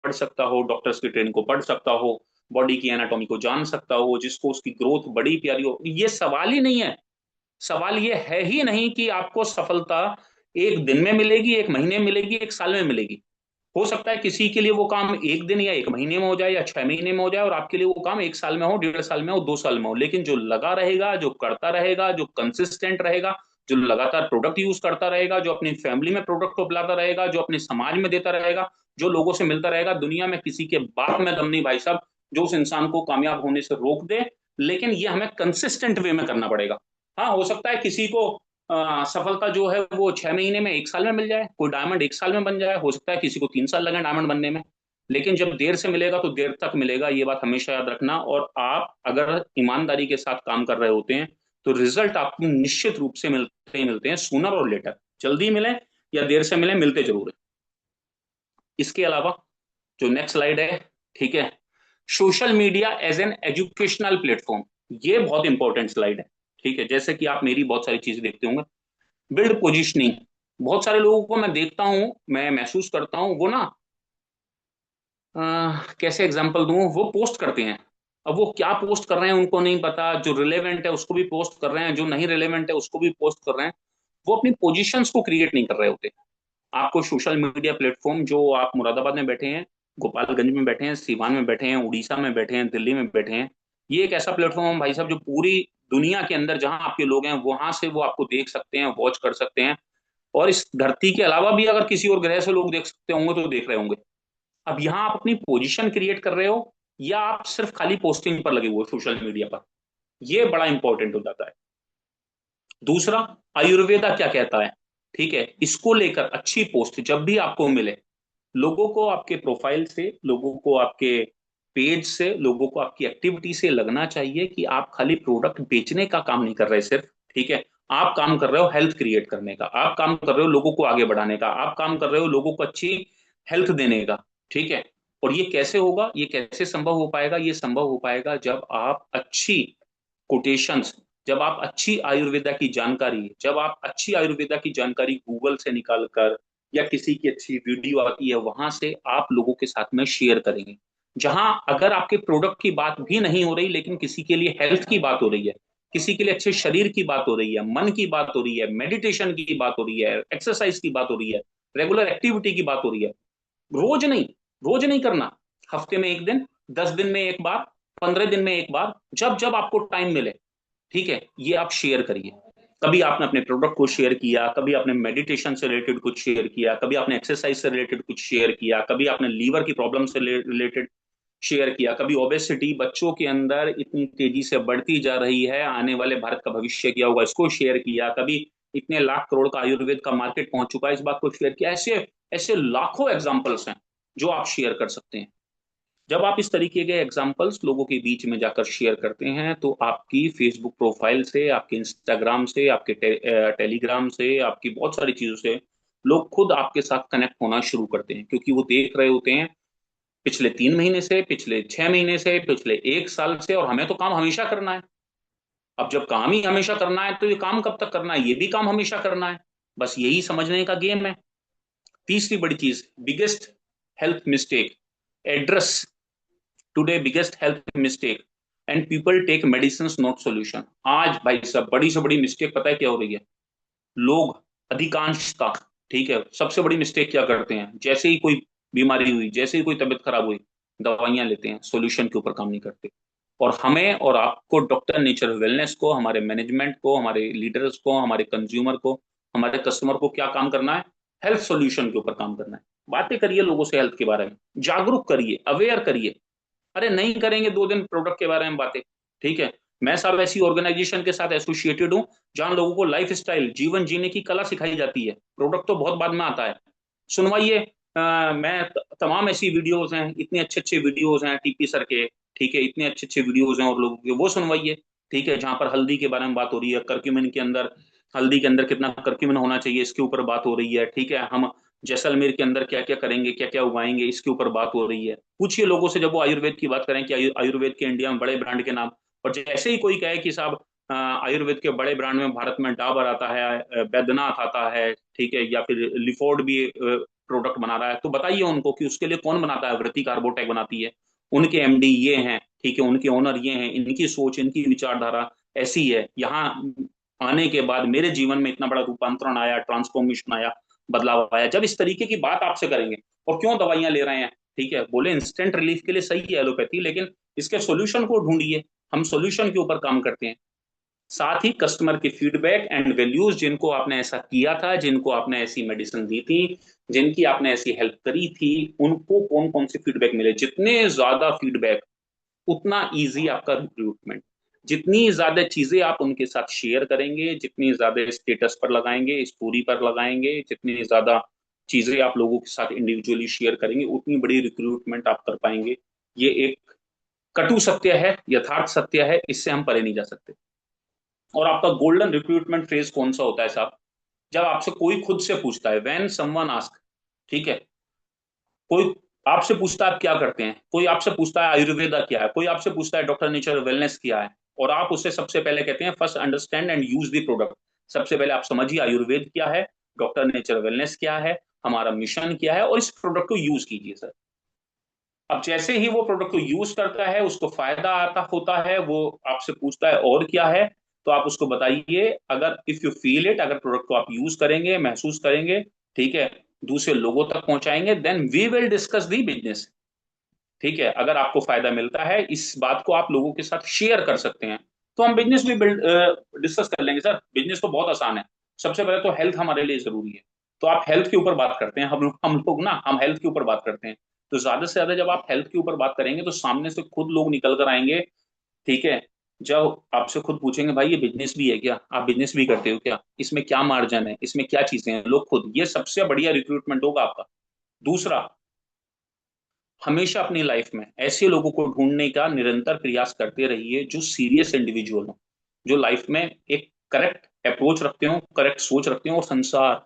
पढ़ सकता हो, डॉक्टर्स की ट्रेनिंग को पढ़ सकता हो, बॉडी की एनाटॉमी को जान सकता हो, जिसको उसकी ग्रोथ बड़ी प्यारी हो। ये सवाल ही नहीं है। सवाल ये है ही नहीं कि आपको सफलता 1 दिन में मिलेगी, 1 महीने में मिलेगी, 1 साल में मिलेगी। हो सकता है किसी के लिए वो काम 1 दिन या 1 महीने में हो जाए, या 6 महीने में हो जाए, और आपके लिए वो काम 1 साल में हो, 1.5 साल में हो, 2 साल में हो। लेकिन जो लगा रहेगा, जो करता रहेगा, जो कंसिस्टेंट रहेगा, जो लगातार प्रोडक्ट यूज करता रहेगा, जो अपनी फैमिली में प्रोडक्ट को पिलाता रहेगा, जो अपने समाज में देता रहेगा, जो लोगों से मिलता रहेगा, दुनिया में किसी के बाप में दम नहीं भाई साहब जो उस इंसान को कामयाब होने से रोक दे। लेकिन ये हमें कंसिस्टेंट वे में करना पड़ेगा। हाँ, हो सकता है किसी को सफलता जो है वो 6 महीने में, 1 साल में मिल जाए, कोई डायमंड 1 साल में बन जाए, हो सकता है किसी को 3 साल लगे डायमंड बनने में। लेकिन जब देर से मिलेगा तो देर तक मिलेगा, ये बात हमेशा याद रखना। और आप अगर ईमानदारी के साथ काम कर रहे होते हैं, तो रिजल्ट आपको निश्चित रूप से मिलते ही मिलते हैं, सूनर और लेटर, जल्दी मिले या देर से मिले, मिलते जरूर है। इसके अलावा जो नेक्स्ट स्लाइड है, ठीक है, social media as an educational platform, ये बहुत इंपॉर्टेंट स्लाइड है। ठीक है, जैसे कि आप मेरी बहुत सारी चीजें देखते होंगे, बिल्ड पोजिशनिंग। बहुत सारे लोगों को मैं देखता हूं, मैं महसूस करता हूं, वो ना कैसे एग्जांपल दूं, वो पोस्ट करते हैं। अब वो क्या पोस्ट कर रहे हैं उनको नहीं पता, जो रिलेवेंट है उसको भी पोस्ट कर रहे हैं, जो नहीं रिलेवेंट है उसको भी पोस्ट कर रहे हैं। वो अपनी पोजीशंस को क्रिएट नहीं कर रहे होते। आपको सोशल मीडिया प्लेटफॉर्म, जो आप मुरादाबाद में बैठे हैं, गोपालगंज में बैठे हैं, सीवान में बैठे हैं, उड़ीसा में बैठे हैं, दिल्ली में बैठे हैं, ये एक ऐसा प्लेटफॉर्म है भाई साहब जो पूरी दुनिया के अंदर जहां आपके लोग हैं वहां से वो आपको देख सकते हैं, वॉच कर सकते हैं। और इस धरती के अलावा भी अगर किसी और ग्रह से लोग देख सकते होंगे तो देख रहे होंगे। अब यहाँ आप अपनी पोजीशन क्रिएट कर रहे हो या आप सिर्फ खाली पोस्टिंग पर लगे हुए हो सोशल मीडिया पर, ये बड़ा इंपॉर्टेंट हो जाता है। दूसरा, आयुर्वेदा क्या कहता है, ठीक है, इसको लेकर अच्छी पोस्ट जब भी आपको मिले, लोगों को आपके प्रोफाइल से, लोगों को आपके पेज से, लोगों को आपकी एक्टिविटी से लगना चाहिए कि आप खाली प्रोडक्ट बेचने का काम नहीं कर रहे सिर्फ, ठीक है, आप काम कर रहे हो हेल्थ क्रिएट करने का, आप काम कर रहे हो लोगों को आगे बढ़ाने का, आप काम कर रहे हो लोगों को अच्छी हेल्थ देने का, ठीक है। और ये कैसे होगा, ये कैसे संभव हो पाएगा, ये संभव हो पाएगा जब आप अच्छी कोटेशंस, जब आप अच्छी आयुर्वेदा की जानकारी, जब आप अच्छी आयुर्वेदा की जानकारी गूगल से निकाल कर या किसी की अच्छी वीडियो आती है वहां से आप लोगों के साथ में शेयर करेंगे। जहां अगर आपके प्रोडक्ट की बात भी नहीं हो रही लेकिन किसी के लिए हेल्थ की बात हो रही है, किसी के लिए अच्छे शरीर की बात हो रही है, मन की बात हो रही है, मेडिटेशन की बात हो रही है, एक्सरसाइज की बात हो रही है, रेगुलर एक्टिविटी की बात हो रही है, रोज नहीं, रोज नहीं करना, हफ्ते में एक दिन, 10 दिन में एक बार, 15 दिन में एक बार, जब जब आपको टाइम मिले, ठीक है, ये आप शेयर करिए। कभी आपने अपने प्रोडक्ट को शेयर किया, कभी आपने मेडिटेशन से रिलेटेड कुछ शेयर किया, कभी आपने एक्सरसाइज से रिलेटेड कुछ शेयर किया, कभी आपने लीवर की प्रॉब्लम से रिलेटेड शेयर किया, कभी ओबेसिटी बच्चों के अंदर इतनी तेजी से बढ़ती जा रही है, आने वाले भारत का भविष्य क्या होगा इसको शेयर किया, कभी इतने लाख करोड़ का आयुर्वेद का मार्केट पहुंच चुका है इस बात को शेयर किया। ऐसे ऐसे लाखों एग्जाम्पल्स हैं जो आप शेयर कर सकते हैं। जब आप इस तरीके के एग्जाम्पल्स लोगों के बीच में जाकर शेयर करते हैं तो आपकी फेसबुक प्रोफाइल से, आपके इंस्टाग्राम से, आपके टेलीग्राम से, आपकी बहुत सारी चीजों से लोग खुद आपके साथ कनेक्ट होना शुरू करते हैं, क्योंकि वो देख रहे होते हैं पिछले 3 महीने से, पिछले 6 महीने से, पिछले 1 साल से, और हमें तो काम हमेशा करना है। अब जब काम ही हमेशा करना है तो ये काम कब तक करना है, ये भी काम हमेशा करना है। बस यही समझने का गेम है। तीसरी बड़ी चीज, biggest health mistake, address today biggest health mistake, and people take medicine not solution. आज भाई साहब बड़ी से बड़ी मिस्टेक पता है क्या हो रही है, लोग अधिकांशता, ठीक है, सबसे बड़ी मिस्टेक क्या करते हैं, जैसे ही कोई बीमारी हुई, जैसे ही कोई तबीयत खराब हुई, दवाइयां लेते हैं, सॉल्यूशन के ऊपर काम नहीं करते। और हमें और आपको, डॉक्टर नेचर वेलनेस को, हमारे मैनेजमेंट को, हमारे लीडर्स को, हमारे कंज्यूमर को, हमारे कस्टमर को क्या काम करना है, हेल्थ सॉल्यूशन के ऊपर काम करना है। बातें करिए लोगों से हेल्थ के बारे में, जागरूक करिए, अवेयर करिए। अरे नहीं करेंगे 2 दिन प्रोडक्ट के बारे में बातें, ठीक है। मैं साहब ऐसी ऑर्गेनाइजेशन के साथ एसोसिएटेड हूँ जहां लोगों को लाइफ स्टाइल, जीवन जीने की कला सिखाई जाती है, प्रोडक्ट तो बहुत बाद में आता है। सुनवाइए, तमाम ऐसी वीडियोस हैं, इतने अच्छे अच्छे वीडियोस हैं टीपी सर के, ठीक है, इतने अच्छे अच्छे वीडियोस हैं और लोगों के, वो सुनवाइए, ठीक है, जहां पर हल्दी के बारे में बात हो रही है, करक्यूमिन के अंदर, हल्दी के अंदर कितना करक्यूमिन होना चाहिए इसके ऊपर बात हो रही है, ठीक है, हम जैसलमेर के अंदर क्या क्या करेंगे, क्या क्या उगाएंगे, इसके ऊपर बात हो रही है। पूछिए लोगों से जब वो आयुर्वेद की बात करें कि आयुर्वेद के इंडिया में बड़े ब्रांड के नाम, और जैसे ही कोई कहे कि साहब आयुर्वेद के बड़े ब्रांड में भारत में डाबर आता है, बैद्यनाथ आता है, ठीक है, या फिर लिफोर्ड भी प्रोडक्ट बना रहा है, तो बताइए उनको कि उसके लिए कौन बनाता है, वृत्ति कार्बोटेक बनाती है, उनके एमडी ये हैं, ठीक है, उनके ओनर ये हैं, इनकी सोच, इनकी विचारधारा ऐसी है। यहाँ आने के बाद मेरे जीवन में इतना बड़ा रूपांतरण आया, ट्रांसफॉर्मेशन आया, बदलाव आया। जब इस तरीके की बात आपसे करेंगे, और क्यों दवाइयां ले रहे हैं, ठीक है, बोले इंस्टेंट रिलीफ के लिए सही है एलोपैथी, लेकिन इसके सॉल्यूशन को ढूंढिए, हम सॉल्यूशन के ऊपर काम करते हैं। साथ ही कस्टमर के फीडबैक एंड वैल्यूज, जिनको आपने ऐसा किया था, जिनको आपने ऐसी मेडिसिन दी थी, जिनकी आपने ऐसी हेल्प करी थी, उनको कौन कौन से फीडबैक मिले, जितने ज्यादा फीडबैक उतना इजी आपका रिक्रूटमेंट। जितनी ज्यादा चीजें आप उनके साथ शेयर करेंगे, जितनी ज्यादा स्टेटस पर लगाएंगे, स्टोरी पर लगाएंगे, जितनी ज्यादा चीजें आप लोगों के साथ इंडिविजुअली शेयर करेंगे, उतनी बड़ी रिक्रूटमेंट आप कर पाएंगे। ये एक कटु सत्य है, यथार्थ सत्य है, इससे हम परे नहीं जा सकते। और आपका गोल्डन रिक्रूटमेंट फेज कौन सा होता है साहब, जब आपसे कोई खुद से पूछता है, व्हेन समवन आस्क, ठीक है, कोई आपसे पूछता है आप क्या करते हैं, कोई आपसे पूछता है आयुर्वेदा क्या है, कोई आपसे पूछता है डॉक्टर नेचर वेलनेस क्या है, और आप उससे सबसे पहले कहते हैं first understand and use the product. सबसे पहले आप समझिए आयुर्वेद क्या है, डॉक्टर नेचर वेलनेस क्या है, हमारा मिशन क्या है, और इस प्रोडक्ट को यूज कीजिए सर। अब जैसे ही वो प्रोडक्ट को यूज करता है, उसको फायदा आता होता है, वो आपसे पूछता है और क्या है, तो आप उसको बताइए। अगर इफ यू फील इट, अगर प्रोडक्ट को आप यूज करेंगे, महसूस करेंगे, ठीक है, दूसरे लोगों तक पहुंचाएंगे, then we will discuss the business. ठीक है, अगर आपको फायदा मिलता है, इस बात को आप लोगों के साथ शेयर कर सकते हैं, तो हम बिजनेस भी बिल्ड डिस्कस कर लेंगे सर। बिजनेस तो बहुत आसान है। सबसे पहले तो हेल्थ हमारे लिए जरूरी है, तो आप हेल्थ के ऊपर बात करते हैं, हम लोग ना, हम हेल्थ के ऊपर बात करते हैं। तो ज्यादा से ज्यादा जब आप हेल्थ के ऊपर बात करेंगे, तो सामने से खुद लोग निकल कर आएंगे। ठीक है, जब आपसे खुद पूछेंगे भाई ये बिजनेस भी है क्या, आप बिजनेस भी करते हो क्या, इसमें क्या मार्जिन है, इसमें क्या चीजें हैं, लोग खुद, ये सबसे बढ़िया रिक्रूटमेंट होगा आपका। दूसरा, हमेशा अपनी लाइफ में ऐसे लोगों को ढूंढने का निरंतर प्रयास करते रहिए जो सीरियस इंडिविजुअल हो, जो लाइफ में एक करेक्ट अप्रोच रखते हो, करेक्ट सोच रखते हो। और संसार,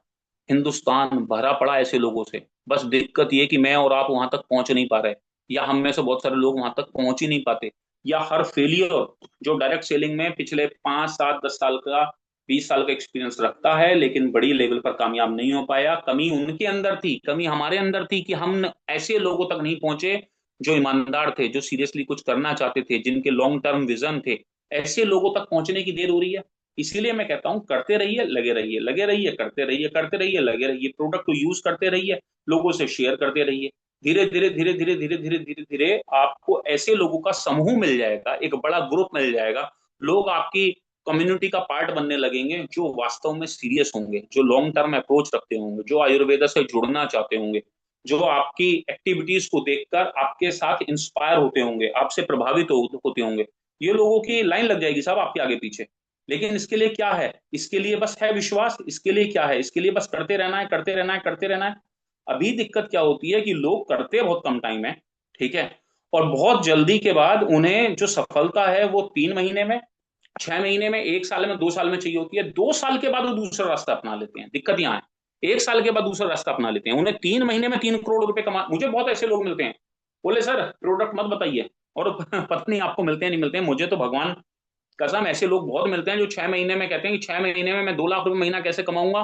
हिंदुस्तान भरा पड़ा ऐसे लोगों से। बस दिक्कत ये कि मैं और आप वहां तक पहुंच नहीं पा रहे, या हम में से बहुत सारे लोग वहां तक पहुंच ही नहीं पाते। या हर फेलियर, जो डायरेक्ट सेलिंग में पिछले 5 7 10 साल का, 20 साल का एक्सपीरियंस रखता है, लेकिन बड़ी लेवल पर कामयाब नहीं हो पाया, कमी उनके अंदर थी, कमी हमारे अंदर थी कि हम ऐसे लोगों तक नहीं पहुंचे जो ईमानदार थे, जो सीरियसली कुछ करना चाहते थे, जिनके लॉन्ग टर्म विजन थे। ऐसे लोगों तक पहुंचने की देर हो रही है। इसीलिए मैं कहता हूं, करते रहिए, लगे रहिए, लगे रहिए, करते रहिए, करते रहिए, लगे रहिए, प्रोडक्ट को यूज करते रहिए, लोगों से शेयर करते रहिए। धीरे धीरे धीरे धीरे धीरे धीरे धीरे धीरे आपको ऐसे लोगों का समूह मिल जाएगा, एक बड़ा ग्रुप मिल जाएगा। लोग आपकी कम्युनिटी का पार्ट बनने लगेंगे, जो वास्तव में सीरियस होंगे, जो लॉन्ग टर्म अप्रोच रखते होंगे, जो आयुर्वेदा से जुड़ना चाहते होंगे, जो आपकी एक्टिविटीज को देखकर आपके साथ इंस्पायर होते होंगे, आपसे प्रभावित होते होंगे। ये लोगों की लाइन लग जाएगी साहब आपके आगे पीछे। लेकिन इसके लिए क्या है, इसके लिए बस है विश्वास, इसके लिए क्या है, इसके लिए बस करते रहना है, करते रहना है, करते रहना है। अभी दिक्कत क्या होती है कि लोग करते बहुत कम टाइम है, ठीक है, और बहुत जल्दी के बाद उन्हें जो सफलता है वो 3 महीने में, 6 महीने में, 1 साल में, 2 साल में चाहिए होती है। 2 साल के बाद वो दूसरा रास्ता अपना लेते हैं। दिक्कत यहाँ है, 1 साल के बाद दूसरा रास्ता अपना लेते हैं, उन्हें 3 महीने में 3 करोड़ रुपए कमा। मुझे बहुत ऐसे लोग मिलते हैं, बोले सर प्रोडक्ट मत बताइए, और पता नहीं आपको मिलते हैं नहीं मिलते हैं, मुझे तो भगवान कसम ऐसे लोग बहुत मिलते हैं जो 6 महीने में कहते हैं कि 6 महीने में मैं 2 लाख रुपए महीना कैसे कमाऊंगा।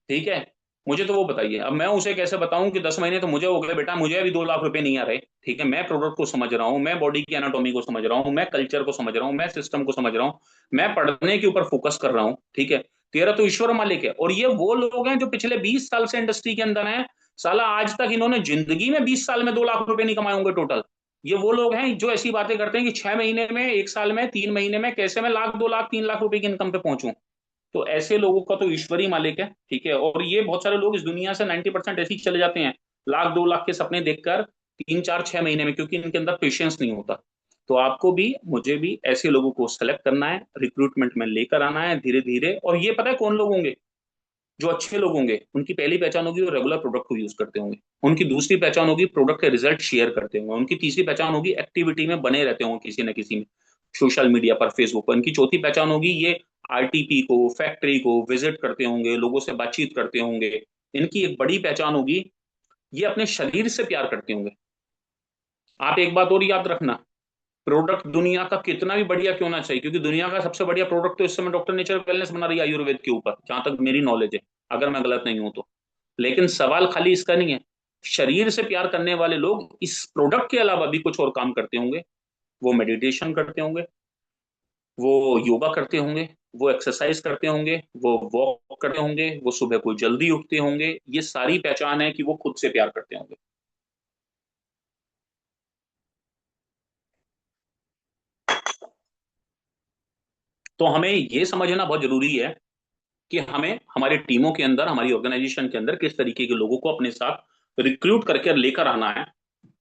ठीक है, मुझे तो वो बताइए। अब मैं उसे कैसे बताऊं कि 10 महीने तो मुझे हो गए बेटा, मुझे अभी 2 लाख रुपए नहीं आ रहे। ठीक है, मैं प्रोडक्ट को समझ रहा हूँ, मैं बॉडी की एनाटॉमी को समझ रहा हूँ, मैं कल्चर को समझ रहा हूँ, मैं सिस्टम को समझ रहा हूँ, मैं पढ़ने के ऊपर फोकस कर रहा हूँ। ठीक है, तेरा तो ईश्वर मालिक है। और ये वो लोग हैं जो पिछले 20 साल से इंडस्ट्री के अंदर हैं। साला आज तक इन्होंने जिंदगी में 20 साल में 2 लाख रुपए नहीं कमाए होंगे टोटल। ये वो लोग हैं जो ऐसी बातें करते हैं कि 6 महीने में, 1 साल में, 3 महीने में कैसे मैं लाख, 2 लाख, 3 लाख रुपए की इनकम पे पहुंचूं। तो ऐसे लोगों का तो ईश्वर ही मालिक है। ठीक है, और ये बहुत सारे लोग इस दुनिया से 90% ऐसे ही चले जाते हैं, लाख 2 लाख के सपने देखकर 3 4 6 महीने में, क्योंकि इनके अंदर पेशेंस नहीं होता। तो आपको भी, मुझे भी ऐसे लोगों को सेलेक्ट करना है, रिक्रूटमेंट में लेकर आना है धीरे धीरे। और ये पता है कौन लोग होंगे, जो अच्छे लोग होंगे, उनकी पहली पहचान होगी वो रेगुलर प्रोडक्ट को यूज करते होंगे। उनकी दूसरी पहचान होगी प्रोडक्ट के रिजल्ट शेयर करते होंगे। उनकी तीसरी पहचान होगी एक्टिविटी में बने रहते होंगे किसी न किसी में, सोशल मीडिया पर, फेसबुक पर। इनकी चौथी पहचान होगी ये आरटीपी को, फैक्ट्री को विजिट करते होंगे, लोगों से बातचीत करते होंगे। इनकी एक बड़ी पहचान होगी, ये अपने शरीर से प्यार करते होंगे। आप एक बात और याद रखना, प्रोडक्ट दुनिया का कितना भी बढ़िया क्यों ना चाहिए, क्योंकि दुनिया का सबसे बढ़िया प्रोडक्ट तो इस समय डॉक्टर नेचर वेलनेस बना रही है आयुर्वेद के ऊपर, जहां तक मेरी नॉलेज है, अगर मैं गलत नहीं हूं तो। लेकिन सवाल खाली इसका नहीं है। शरीर से प्यार करने वाले लोग इस प्रोडक्ट के अलावा भी कुछ और काम करते होंगे। वो मेडिटेशन करते होंगे, वो योगा करते होंगे, वो एक्सरसाइज करते होंगे, वो वॉक करते होंगे, वो सुबह को जल्दी उठते होंगे। ये सारी पहचान है कि वो खुद से प्यार करते होंगे। तो हमें ये समझना बहुत जरूरी है कि हमें हमारी टीमों के अंदर, हमारी ऑर्गेनाइजेशन के अंदर किस तरीके के लोगों को अपने साथ रिक्रूट करके लेकर आना है।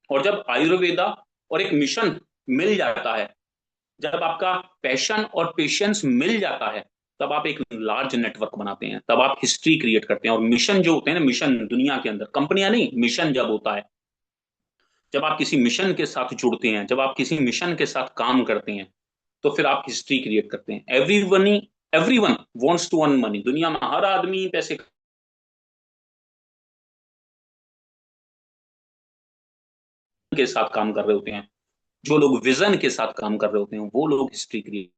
और जब आयुर्वेदा और एक मिशन मिल जाता है, जब आपका पैशन और पेशेंस मिल जाता है, तब आप एक लार्ज नेटवर्क बनाते हैं, तब आप हिस्ट्री क्रिएट करते हैं। और मिशन जो होते हैं ना, मिशन दुनिया के अंदर, कंपनियां नहीं, मिशन जब होता है, जब आप किसी मिशन के साथ जुड़ते हैं, जब आप किसी मिशन के साथ काम करते हैं, तो फिर आप हिस्ट्री क्रिएट करते हैं। Everyone wants to earn money. दुनिया में हर आदमी पैसे के साथ काम कर रहे होते हैं। जो लोग विजन के साथ काम कर रहे होते हैं, वो लोग हिस्ट्री क्रिएट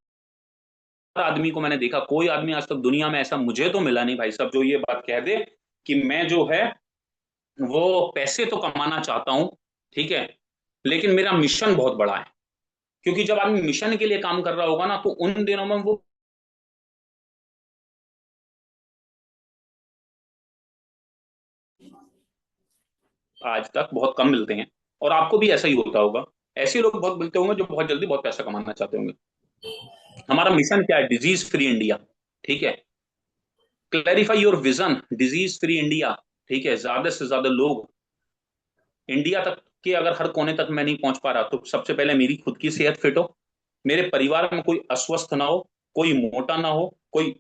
आदमी को मैंने देखा, कोई आदमी आज तक दुनिया में ऐसा मुझे तो मिला नहीं भाई साहब जो ये बात कह दे कि मैं जो है वो पैसे तो कमाना चाहता हूं, ठीक है, लेकिन मेरा मिशन बहुत बड़ा है। क्योंकि जब आदमी मिशन के लिए काम कर रहा होगा ना, तो उन दिनों में वो आज तक बहुत कम मिलते हैं। और आपको भी ऐसा ही होता होगा, ऐसे लोग बहुत मिलते होंगे जो बहुत जल्दी बहुत पैसा कमाना चाहते होंगे। हमारा मिशन क्या है? डिजीज फ्री इंडिया, ठीक है। Clarify your vision, disease free India, ठीक है। ज्यादा से ज्यादा लोग इंडिया तक के, अगर हर कोने तक मैं नहीं पहुंच पा रहा, तो सबसे पहले मेरी खुद की सेहत फिट हो, मेरे परिवार में कोई अस्वस्थ ना हो, कोई मोटा ना हो, कोई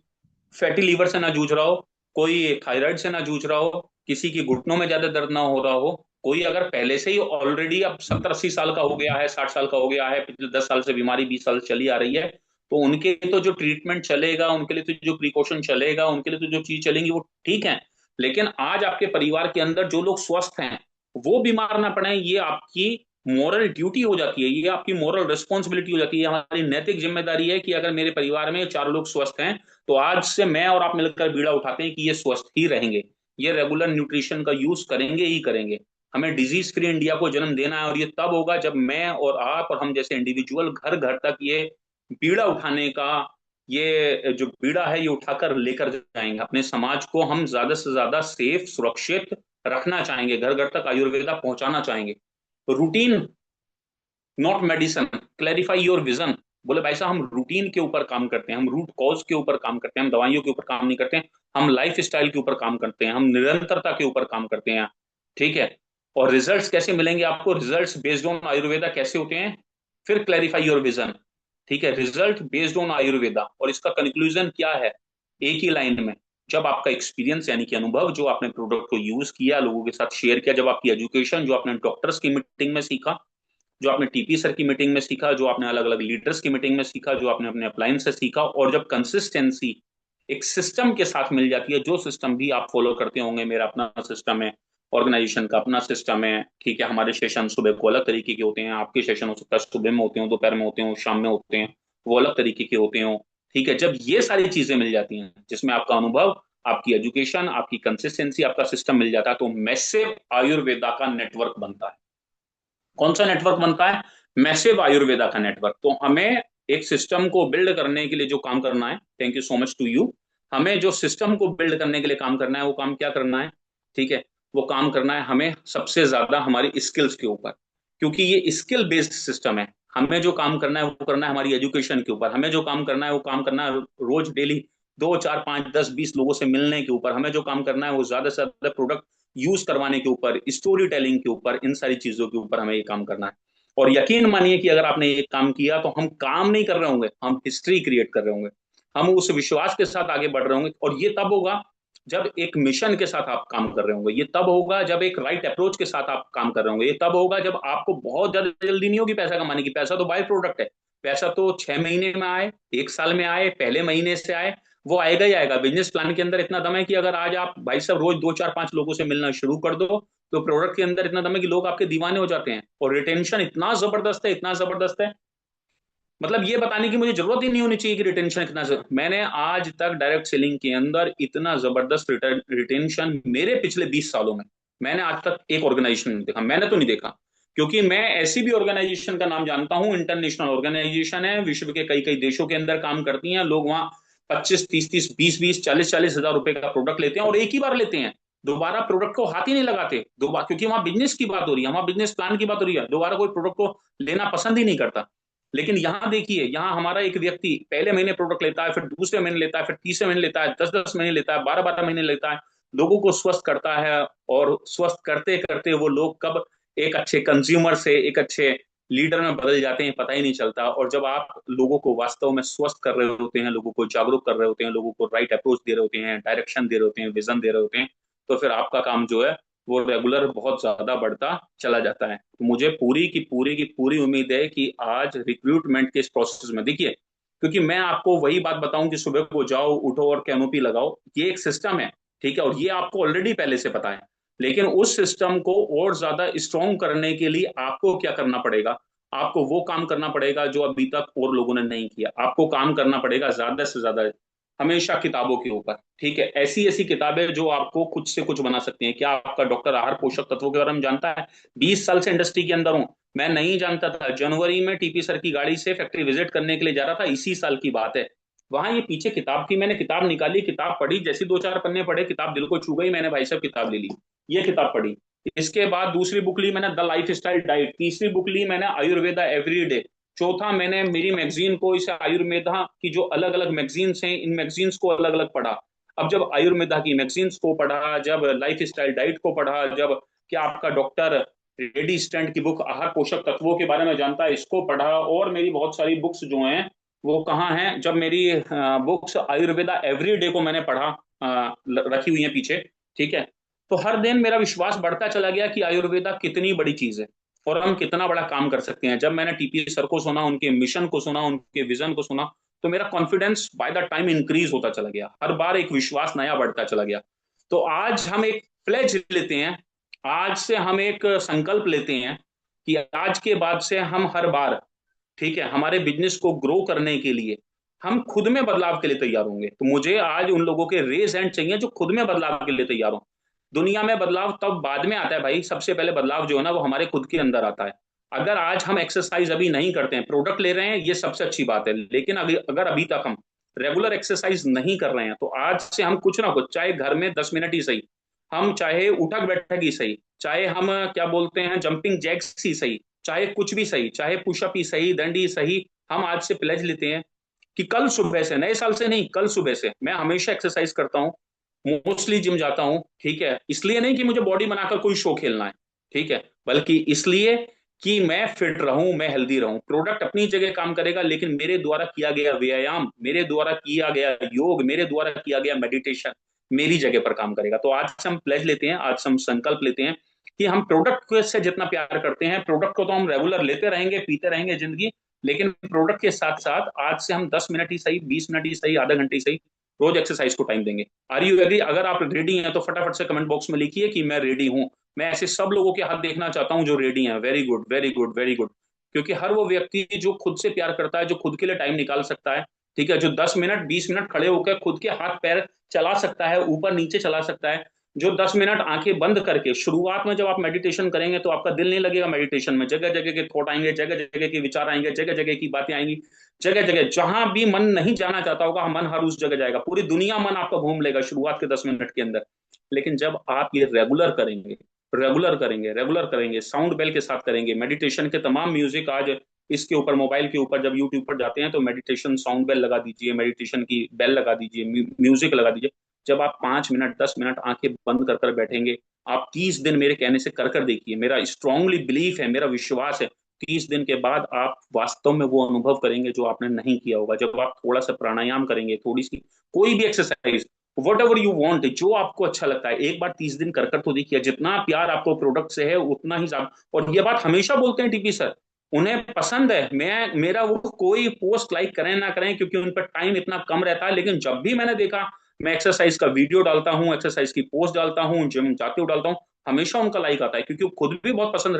फैटी लीवर से ना जूझ रहा हो, कोई थायराइड से ना जूझ रहा हो, किसी की घुटनों में ज्यादा दर्द ना हो रहा हो, कोई अगर पहले से ही ऑलरेडी अब 70-80 साल का हो गया है, 60 साल का हो गया है, पिछले 10 साल से बीमारी 20 साल से चली आ रही है, तो उनके तो जो ट्रीटमेंट चलेगा, उनके लिए तो जो प्रिकॉशन चलेगा, उनके लिए तो जो चीज चलेंगी वो ठीक है। लेकिन आज आपके परिवार के अंदर जो लोग स्वस्थ हैं वो बीमार ना पड़े, ये आपकी मोरल ड्यूटी हो जाती है, ये आपकी मोरल रिस्पॉन्सिबिलिटी हो जाती है, हमारी नैतिक जिम्मेदारी है कि अगर मेरे परिवार में 4 लोग स्वस्थ हैं, तो आज से मैं और आप मिलकर बीड़ा उठाते हैं कि ये स्वस्थ ही रहेंगे, ये रेगुलर न्यूट्रिशन का यूज करेंगे ही करेंगे। हमें डिजीज फ्री इंडिया को जन्म देना है, और ये तब होगा जब मैं और आप और हम जैसे इंडिविजुअल घर घर तक ये बीड़ा उठाने का, ये जो बीड़ा है ये उठाकर लेकर जाएंगे। अपने समाज को हम ज्यादा से ज्यादा सेफ, सुरक्षित रखना चाहेंगे, घर घर तक आयुर्वेदा पहुंचाना चाहेंगे। तो routine not medicine, clarify your vision. बोले भाई साहब हम रूटीन के ऊपर काम करते हैं, हम रूट कॉज के ऊपर काम करते हैं, हम दवाइयों के ऊपर काम नहीं करते हैं, हम लाइफ स्टाइल के ऊपर काम करते हैं, हम निरंतरता के ऊपर काम करते हैं, ठीक है। और रिजल्ट्स कैसे मिलेंगे आपको? रिजल्ट्स बेस्ड ऑन आयुर्वेदा कैसे होते हैं? फिर क्लैरिफाई योर विजन, ठीक है। रिजल्ट बेस्ड ऑन आयुर्वेदा, और इसका कंक्लूजन क्या है? एक ही लाइन में, जब आपका एक्सपीरियंस यानी कि अनुभव, जो आपने प्रोडक्ट को यूज किया, लोगों के साथ शेयर किया, जब आपकी एजुकेशन, जो आपने डॉक्टर्स की मीटिंग में सीखा, जो आपने टीपी सर की मीटिंग में सीखा, जो आपने अलग अलग लीडर्स की मीटिंग में सीखा, जो आपने अपने अपलाइन से सीखा, और जब कंसिस्टेंसी एक सिस्टम के साथ मिल जाती है, जो सिस्टम भी आप फॉलो करते होंगे, मेरा अपना सिस्टम है, ऑर्गेनाइजेशन का अपना सिस्टम है, ठीक है। हमारे सेशन सुबह को अलग तरीके के होते हैं, आपके सेशन हो सकता है सुबह में होते हो, दोपहर में होते हो, शाम में होते हैं, वो अलग तरीके के होते हो, ठीक है। जब ये सारी चीजें मिल जाती हैं, जिसमें आपका अनुभव, आपकी एजुकेशन, आपकी कंसिस्टेंसी, आपका सिस्टम मिल जाता है, तो मैसिव आयुर्वेदा का नेटवर्क बनता है। कौन सा नेटवर्क बनता है? मैसिव आयुर्वेदा का नेटवर्क। तो हमें एक सिस्टम को बिल्ड करने के लिए जो काम करना है, thank you so much to you, हमें जो सिस्टम को बिल्ड करने के लिए काम करना है, वो काम क्या करना है, ठीक है। वो काम करना है हमें सबसे ज्यादा हमारी स्किल्स के ऊपर, क्योंकि ये स्किल बेस्ड सिस्टम है। हमें जो काम करना है वो करना है हमारी एजुकेशन के ऊपर, हमें जो काम करना है वो काम करना है रोज डेली 2 4 5 10 20 लोगों से मिलने के ऊपर, हमें जो काम करना है वो ज्यादा से ज्यादा प्रोडक्ट यूज करवाने के ऊपर, स्टोरी टेलिंग के ऊपर, इन सारी चीजों के ऊपर हमें ये काम करना है। और यकीन मानिए कि अगर आपने ये काम किया, तो हम काम नहीं कर रहे होंगे, हम हिस्ट्री क्रिएट कर रहे होंगे, हम उस विश्वास के साथ आगे बढ़ रहे होंगे। और ये तब होगा जब एक मिशन के साथ आप काम कर रहे होंगे, ये तब होगा जब एक राइट अप्रोच के साथ आप काम कर रहे होंगे, ये तब होगा जब आपको बहुत ज्यादा जल्दी नहीं होगी पैसा कमाने की। पैसा तो बाय प्रोडक्ट है, पैसा तो 6 महीने में आए, 1 साल में आए, पहले महीने से आए, वो आएगा ही आएगा। बिजनेस प्लान के अंदर इतना दम है कि अगर आज आप भाई साहब रोज 2 4 5 लोगों से मिलना शुरू कर दो, तो प्रोडक्ट के अंदर इतना दम है कि लोग आपके दीवाने हो जाते हैं, और रिटेंशन इतना जबरदस्त है, इतना जबरदस्त है, मतलब ये बताने की मुझे जरूरत ही नहीं होनी चाहिए कि रिटेंशन कितना मैंने आज तक डायरेक्ट सेलिंग के अंदर इतना जबरदस्त रिटेंशन मेरे पिछले 20 सालों में मैंने आज तक एक ऑर्गेनाइजेशन नहीं देखा, मैंने तो नहीं देखा। क्योंकि मैं ऐसी भी ऑर्गेनाइजेशन का नाम जानता हूं, इंटरनेशनल ऑर्गेनाइजेशन है, विश्व के कई कई देशों के अंदर काम करती हैं, लोग वहां 25 30 30 20 20 40 40 हजार रुपए का प्रोडक्ट लेते हैं, और एक ही बार लेते हैं, दोबारा प्रोडक्ट को हाथ ही नहीं लगाते दोबारा, क्योंकि वहां बिजनेस की बात हो रही है, वहां बिजनेस प्लान की बात हो रही है, दोबारा कोई प्रोडक्ट को लेना पसंद ही नहीं करता। लेकिन यहाँ देखिए, यहाँ हमारा एक व्यक्ति पहले महीने प्रोडक्ट लेता है, फिर दूसरे महीने लेता है, फिर तीसरे महीने लेता है, 10 10 महीने लेता है, 12 12 महीने लेता है, लोगों को स्वस्थ करता है। और स्वस्थ करते करते वो लोग कब एक अच्छे कंज्यूमर से एक अच्छे लीडर में बदल जाते हैं, पता ही नहीं चलता। और जब आप लोगों को वास्तव में स्वस्थ कर रहे होते हैं, लोगों को जागरूक कर रहे होते हैं, लोगों को राइट अप्रोच दे रहे होते हैं, डायरेक्शन दे रहे होते हैं, विजन दे रहे होते हैं, तो फिर आपका काम जो है वो रेगुलर बहुत ज्यादा बढ़ता चला जाता है। तो मुझे पूरी उम्मीद है कि आज रिक्रूटमेंट के इस प्रोसेस में देखिए, क्योंकि मैं आपको वही बात बताऊं कि सुबह को जाओ, उठो और कैनोपी लगाओ, ये एक सिस्टम है, ठीक है, और ये आपको ऑलरेडी पहले से पता है। लेकिन उस सिस्टम को और ज्यादा स्ट्रॉन्ग करने के लिए आपको क्या करना पड़ेगा? आपको वो काम करना पड़ेगा जो अभी तक और लोगों ने नहीं किया। आपको काम करना पड़ेगा ज्यादा से ज्यादा हमेशा किताबों के ऊपर, ठीक है। ऐसी ऐसी किताबें जो आपको कुछ से कुछ बना सकती हैं। क्या आपका डॉक्टर आहार पोषक तत्वों के बारे में जानता है? 20 साल से इंडस्ट्री के अंदर हूं, मैं नहीं जानता था। जनवरी में टीपी सर की गाड़ी से फैक्ट्री विजिट करने के लिए जा रहा था, इसी साल की बात है। वहां ये पीछे किताब थी, मैंने किताब निकाली, किताब पढ़ी, जैसी दो चार पन्ने पढ़े किताब दिल को छू गई, मैंने भाई साहब किताब ले ली, ये किताब पढ़ी। इसके बाद दूसरी बुक ली मैंने, द लाइफ स्टाइल डाइट। तीसरी बुक ली मैंने, आयुर्वेदा एवरीडे। चौथा मैंने मेरी मैगजीन को, इसे आयुर्वेदा की जो अलग अलग मैगजीन्स हैं, इन मैगजीन्स को अलग अलग पढ़ा। अब जब आयुर्वेदा की मैगजीन्स को पढ़ा, जब लाइफ स्टाइल डाइट को पढ़ा, जब क्या आपका डॉक्टर रेडी स्टैंड की बुक आहार पोषक तत्वों के बारे में जानता है, इसको पढ़ा, और मेरी बहुत सारी बुक्स जो हैं वो कहाँ हैं, जब मेरी बुक्स आयुर्वेदा एवरीडे को मैंने पढ़ा, रखी हुई है पीछे, ठीक है। तो हर दिन मेरा विश्वास बढ़ता चला गया कि आयुर्वेदा कितनी बड़ी चीज है और हम कितना बड़ा काम कर सकते हैं। जब मैंने टीपी सर को सुना, उनके मिशन को सुना, उनके विजन को सुना, तो मेरा confidence by the time increase होता चला गया, हर बार एक विश्वास नया बढ़ता चला गया। तो आज हम एक प्लेज लेते हैं, आज से हम एक संकल्प लेते हैं कि आज के बाद से हम हर बार, ठीक है, हमारे बिजनेस को ग्रो करने के लिए हम खुद में बदलाव के लिए तैयार होंगे। तो मुझे आज उन लोगों के रेज हैंड चाहिए जो खुद में बदलाव के लिए तैयार हो। दुनिया में बदलाव तब बाद में आता है भाई, सबसे पहले बदलाव जो है ना वो हमारे खुद के अंदर आता है। अगर आज हम एक्सरसाइज अभी नहीं करते हैं, प्रोडक्ट ले रहे हैं, ये सबसे अच्छी बात है, लेकिन अगर अभी तक हम रेगुलर एक्सरसाइज नहीं कर रहे हैं, तो आज से हम कुछ ना कुछ, चाहे घर में 10 मिनट ही सही, हम चाहे उठक बैठक ही सही, चाहे हम क्या बोलते हैं जंपिंग जैक्स ही सही, चाहे कुछ भी सही, चाहे पुशअप ही सही, दंड ही सही, हम आज से प्लेज लेते हैं कि कल सुबह से, नए साल से नहीं, कल सुबह से मैं हमेशा एक्सरसाइज करता हूँ, मोस्टली जिम जाता हूँ, ठीक है। इसलिए नहीं कि मुझे बॉडी बनाकर कोई शो खेलना है, ठीक है, बल्कि इसलिए कि मैं फिट रहूं, मैं हेल्दी रहूं। प्रोडक्ट अपनी जगह काम करेगा, लेकिन मेरे द्वारा किया गया व्यायाम, मेरे द्वारा किया गया योग, मेरे द्वारा किया गया मेडिटेशन मेरी जगह पर काम करेगा। तो आज से हम प्लेज लेते हैं, आज से हम संकल्प लेते हैं कि हम प्रोडक्ट से जितना प्यार करते हैं, प्रोडक्ट को तो हम रेगुलर लेते रहेंगे, पीते रहेंगे जिंदगी, लेकिन प्रोडक्ट के साथ साथ आज से हम 10 मिनट ही सही, 20 मिनट ही सही, आधा घंटे ही सही, रोज एक्सरसाइज को टाइम देंगे। Are you agree? अगर आप रेडी हैं तो फटाफट से कमेंट बॉक्स में लिखिए कि मैं रेडी हूं। मैं ऐसे सब लोगों के हाथ देखना चाहता हूं जो रेडी हैं। Very good, very good, very good. क्योंकि हर वो व्यक्ति जो खुद से प्यार करता है, जो खुद के लिए टाइम निकाल सकता है, ठीक है, जो 10 मिनट 20 मिनट खड़े होकर खुद के हाथ पैर चला सकता है, ऊपर नीचे चला सकता है, जो 10 मिनट आंखें बंद करके, शुरुआत में जब आप मेडिटेशन करेंगे तो आपका दिल नहीं लगेगा मेडिटेशन में, जगह जगह के थॉट आएंगे, जगह जगह के विचार आएंगे, जगह जगह की बातें आएंगी, जगह जगह जहां भी मन नहीं जाना चाहता होगा मन हर उस जगह जाएगा, पूरी दुनिया मन आपका घूम लेगा शुरुआत के 10 मिनट के अंदर। लेकिन जब आप ये रेगुलर करेंगे, रेगुलर करेंगे, रेगुलर करेंगे, साउंड बेल के साथ करेंगे, मेडिटेशन के तमाम म्यूजिक आज इसके ऊपर, मोबाइल के ऊपर जब यूट्यूब पर जाते हैं तो मेडिटेशन साउंड बेल लगा दीजिए, मेडिटेशन की बेल लगा दीजिए, म्यूजिक लगा दीजिए। जब आप 5 मिनट 10 मिनट आंखें बंद कर कर बैठेंगे, आप 30 दिन मेरे कहने से कर कर देखिए, मेरा स्ट्रांगली बिलीफ है, मेरा विश्वास है, 30 दिन के बाद आप वास्तव में वो अनुभव करेंगे जो आपने नहीं किया होगा। जब आप थोड़ा सा प्राणायाम करेंगे, थोड़ी सी कोई भी exercise, what ever you want, जो आपको अच्छा लगता है, एक बार 30 दिन कर कर तो देखिए, जितना प्यार आपको प्रोडक्ट से है उतना ही ज्यादा। और ये बात हमेशा बोलते हैं टीपी सर, उन्हें पसंद है मैं मेरा वो कोई पोस्ट लाइक करें ना करें, क्योंकि उन पर टाइम इतना कम रहता है, लेकिन जब भी मैंने देखा, मैं एक्सरसाइज का वीडियो डालता हूँ, एक्सरसाइज की पोस्ट डालता हूँ, जिम जाते हुए डालता हूँ, हमेशा उनका लाइक आता है, क्योंकि वो खुद भी बहुत पसंद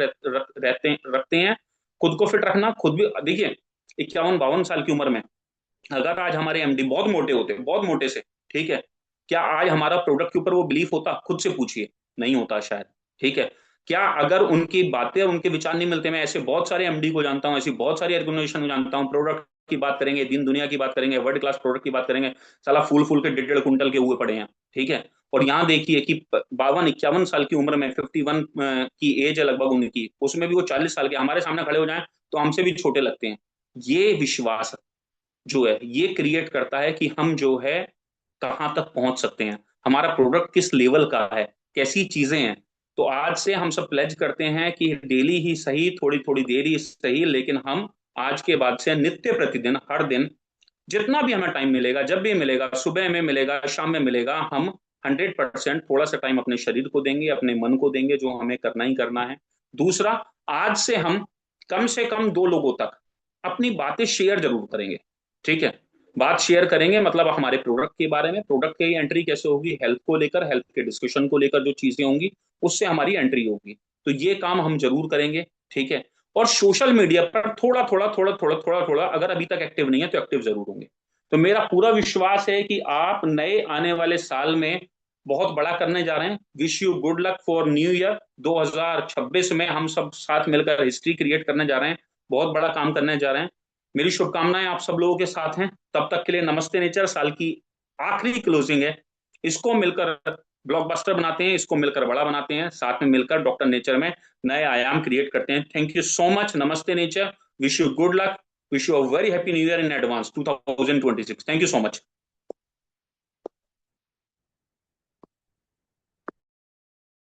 रखते हैं खुद को फिट रखना। खुद भी देखिए, 51 52 साल की उम्र में अगर आज हमारे एमडी बहुत मोटे होते, बहुत मोटे से, ठीक है, क्या आज हमारा प्रोडक्ट के ऊपर वो बिलीफ होता? खुद से पूछिए, नहीं होता शायद, ठीक है। क्या अगर उनकी बातें और उनके विचार नहीं मिलते? मैं ऐसे बहुत सारे एमडी को जानता हूं, ऐसी बहुत सारी ऑर्गेनाइजेशन को जानता हूं, प्रोडक्ट की बात करेंगे, दिन दुनिया की बात करेंगे, वर्ल्ड क्लास प्रोडक्ट की बात करेंगे, साला फूल फूल के 1.5 1.5 कुंटल के हुए पड़े हैं, ठीक है। और यहाँ देखिए कि 52 51 साल की उम्र में, 51 की एज है लगभग उनकी, उसमें भी वो 40 साल के हमारे सामने खड़े हो जाएं तो हमसे भी छोटे लगते हैं। ये विश्वास जो है ये क्रिएट करता है कि हम जो है कहाँ तक पहुंच सकते हैं, हमारा प्रोडक्ट किस लेवल का है, कैसी चीजें हैं। तो आज से हम सब प्लेज करते हैं कि डेली ही सही, थोड़ी थोड़ी देर ही सही, लेकिन हम आज के बाद से नित्य प्रतिदिन, हर दिन, जितना भी हमें टाइम मिलेगा, जब भी मिलेगा, सुबह में मिलेगा, शाम में मिलेगा, हम 100% थोड़ा सा टाइम अपने शरीर को देंगे, अपने मन को देंगे, जो हमें करना ही करना है। दूसरा, आज से हम कम से कम 2 लोगों तक अपनी बातें शेयर जरूर करेंगे, ठीक है। बात शेयर करेंगे मतलब हमारे प्रोडक्ट के बारे में, प्रोडक्ट की एंट्री कैसे होगी, हेल्थ को लेकर, हेल्थ के डिस्कशन को लेकर जो चीजें होंगी, उससे हमारी एंट्री होगी। तो ये काम हम जरूर करेंगे, ठीक है। और सोशल मीडिया पर थोड़ा थोड़ा थोड़ा थोड़ा थोड़ा थोड़ा, अगर अभी तक एक्टिव नहीं है तो एक्टिव जरूर होंगे। तो मेरा पूरा विश्वास है कि आप नए आने वाले साल में बहुत बड़ा करने जा रहे हैं। Wish you good luck for new year 2026 में। हम सब साथ मिलकर हिस्ट्री क्रिएट करने जा रहे हैं, बहुत बड़ा काम करने जा रहे हैं। मेरी शुभकामनाएं आप सब लोगों के साथ हैं। तब तक के लिए नमस्ते नेचर। साल की आखिरी क्लोजिंग है, इसको मिलकर ब्लॉकबस्टर बनाते हैं, इसको मिलकर बड़ा बनाते हैं, साथ में मिलकर डॉक्टर नेचर में नए आयाम क्रिएट करते हैं। Thank you so much. नमस्ते nature. Wish you good luck. Wish you a very happy new year in advance 2026। Thank you so much.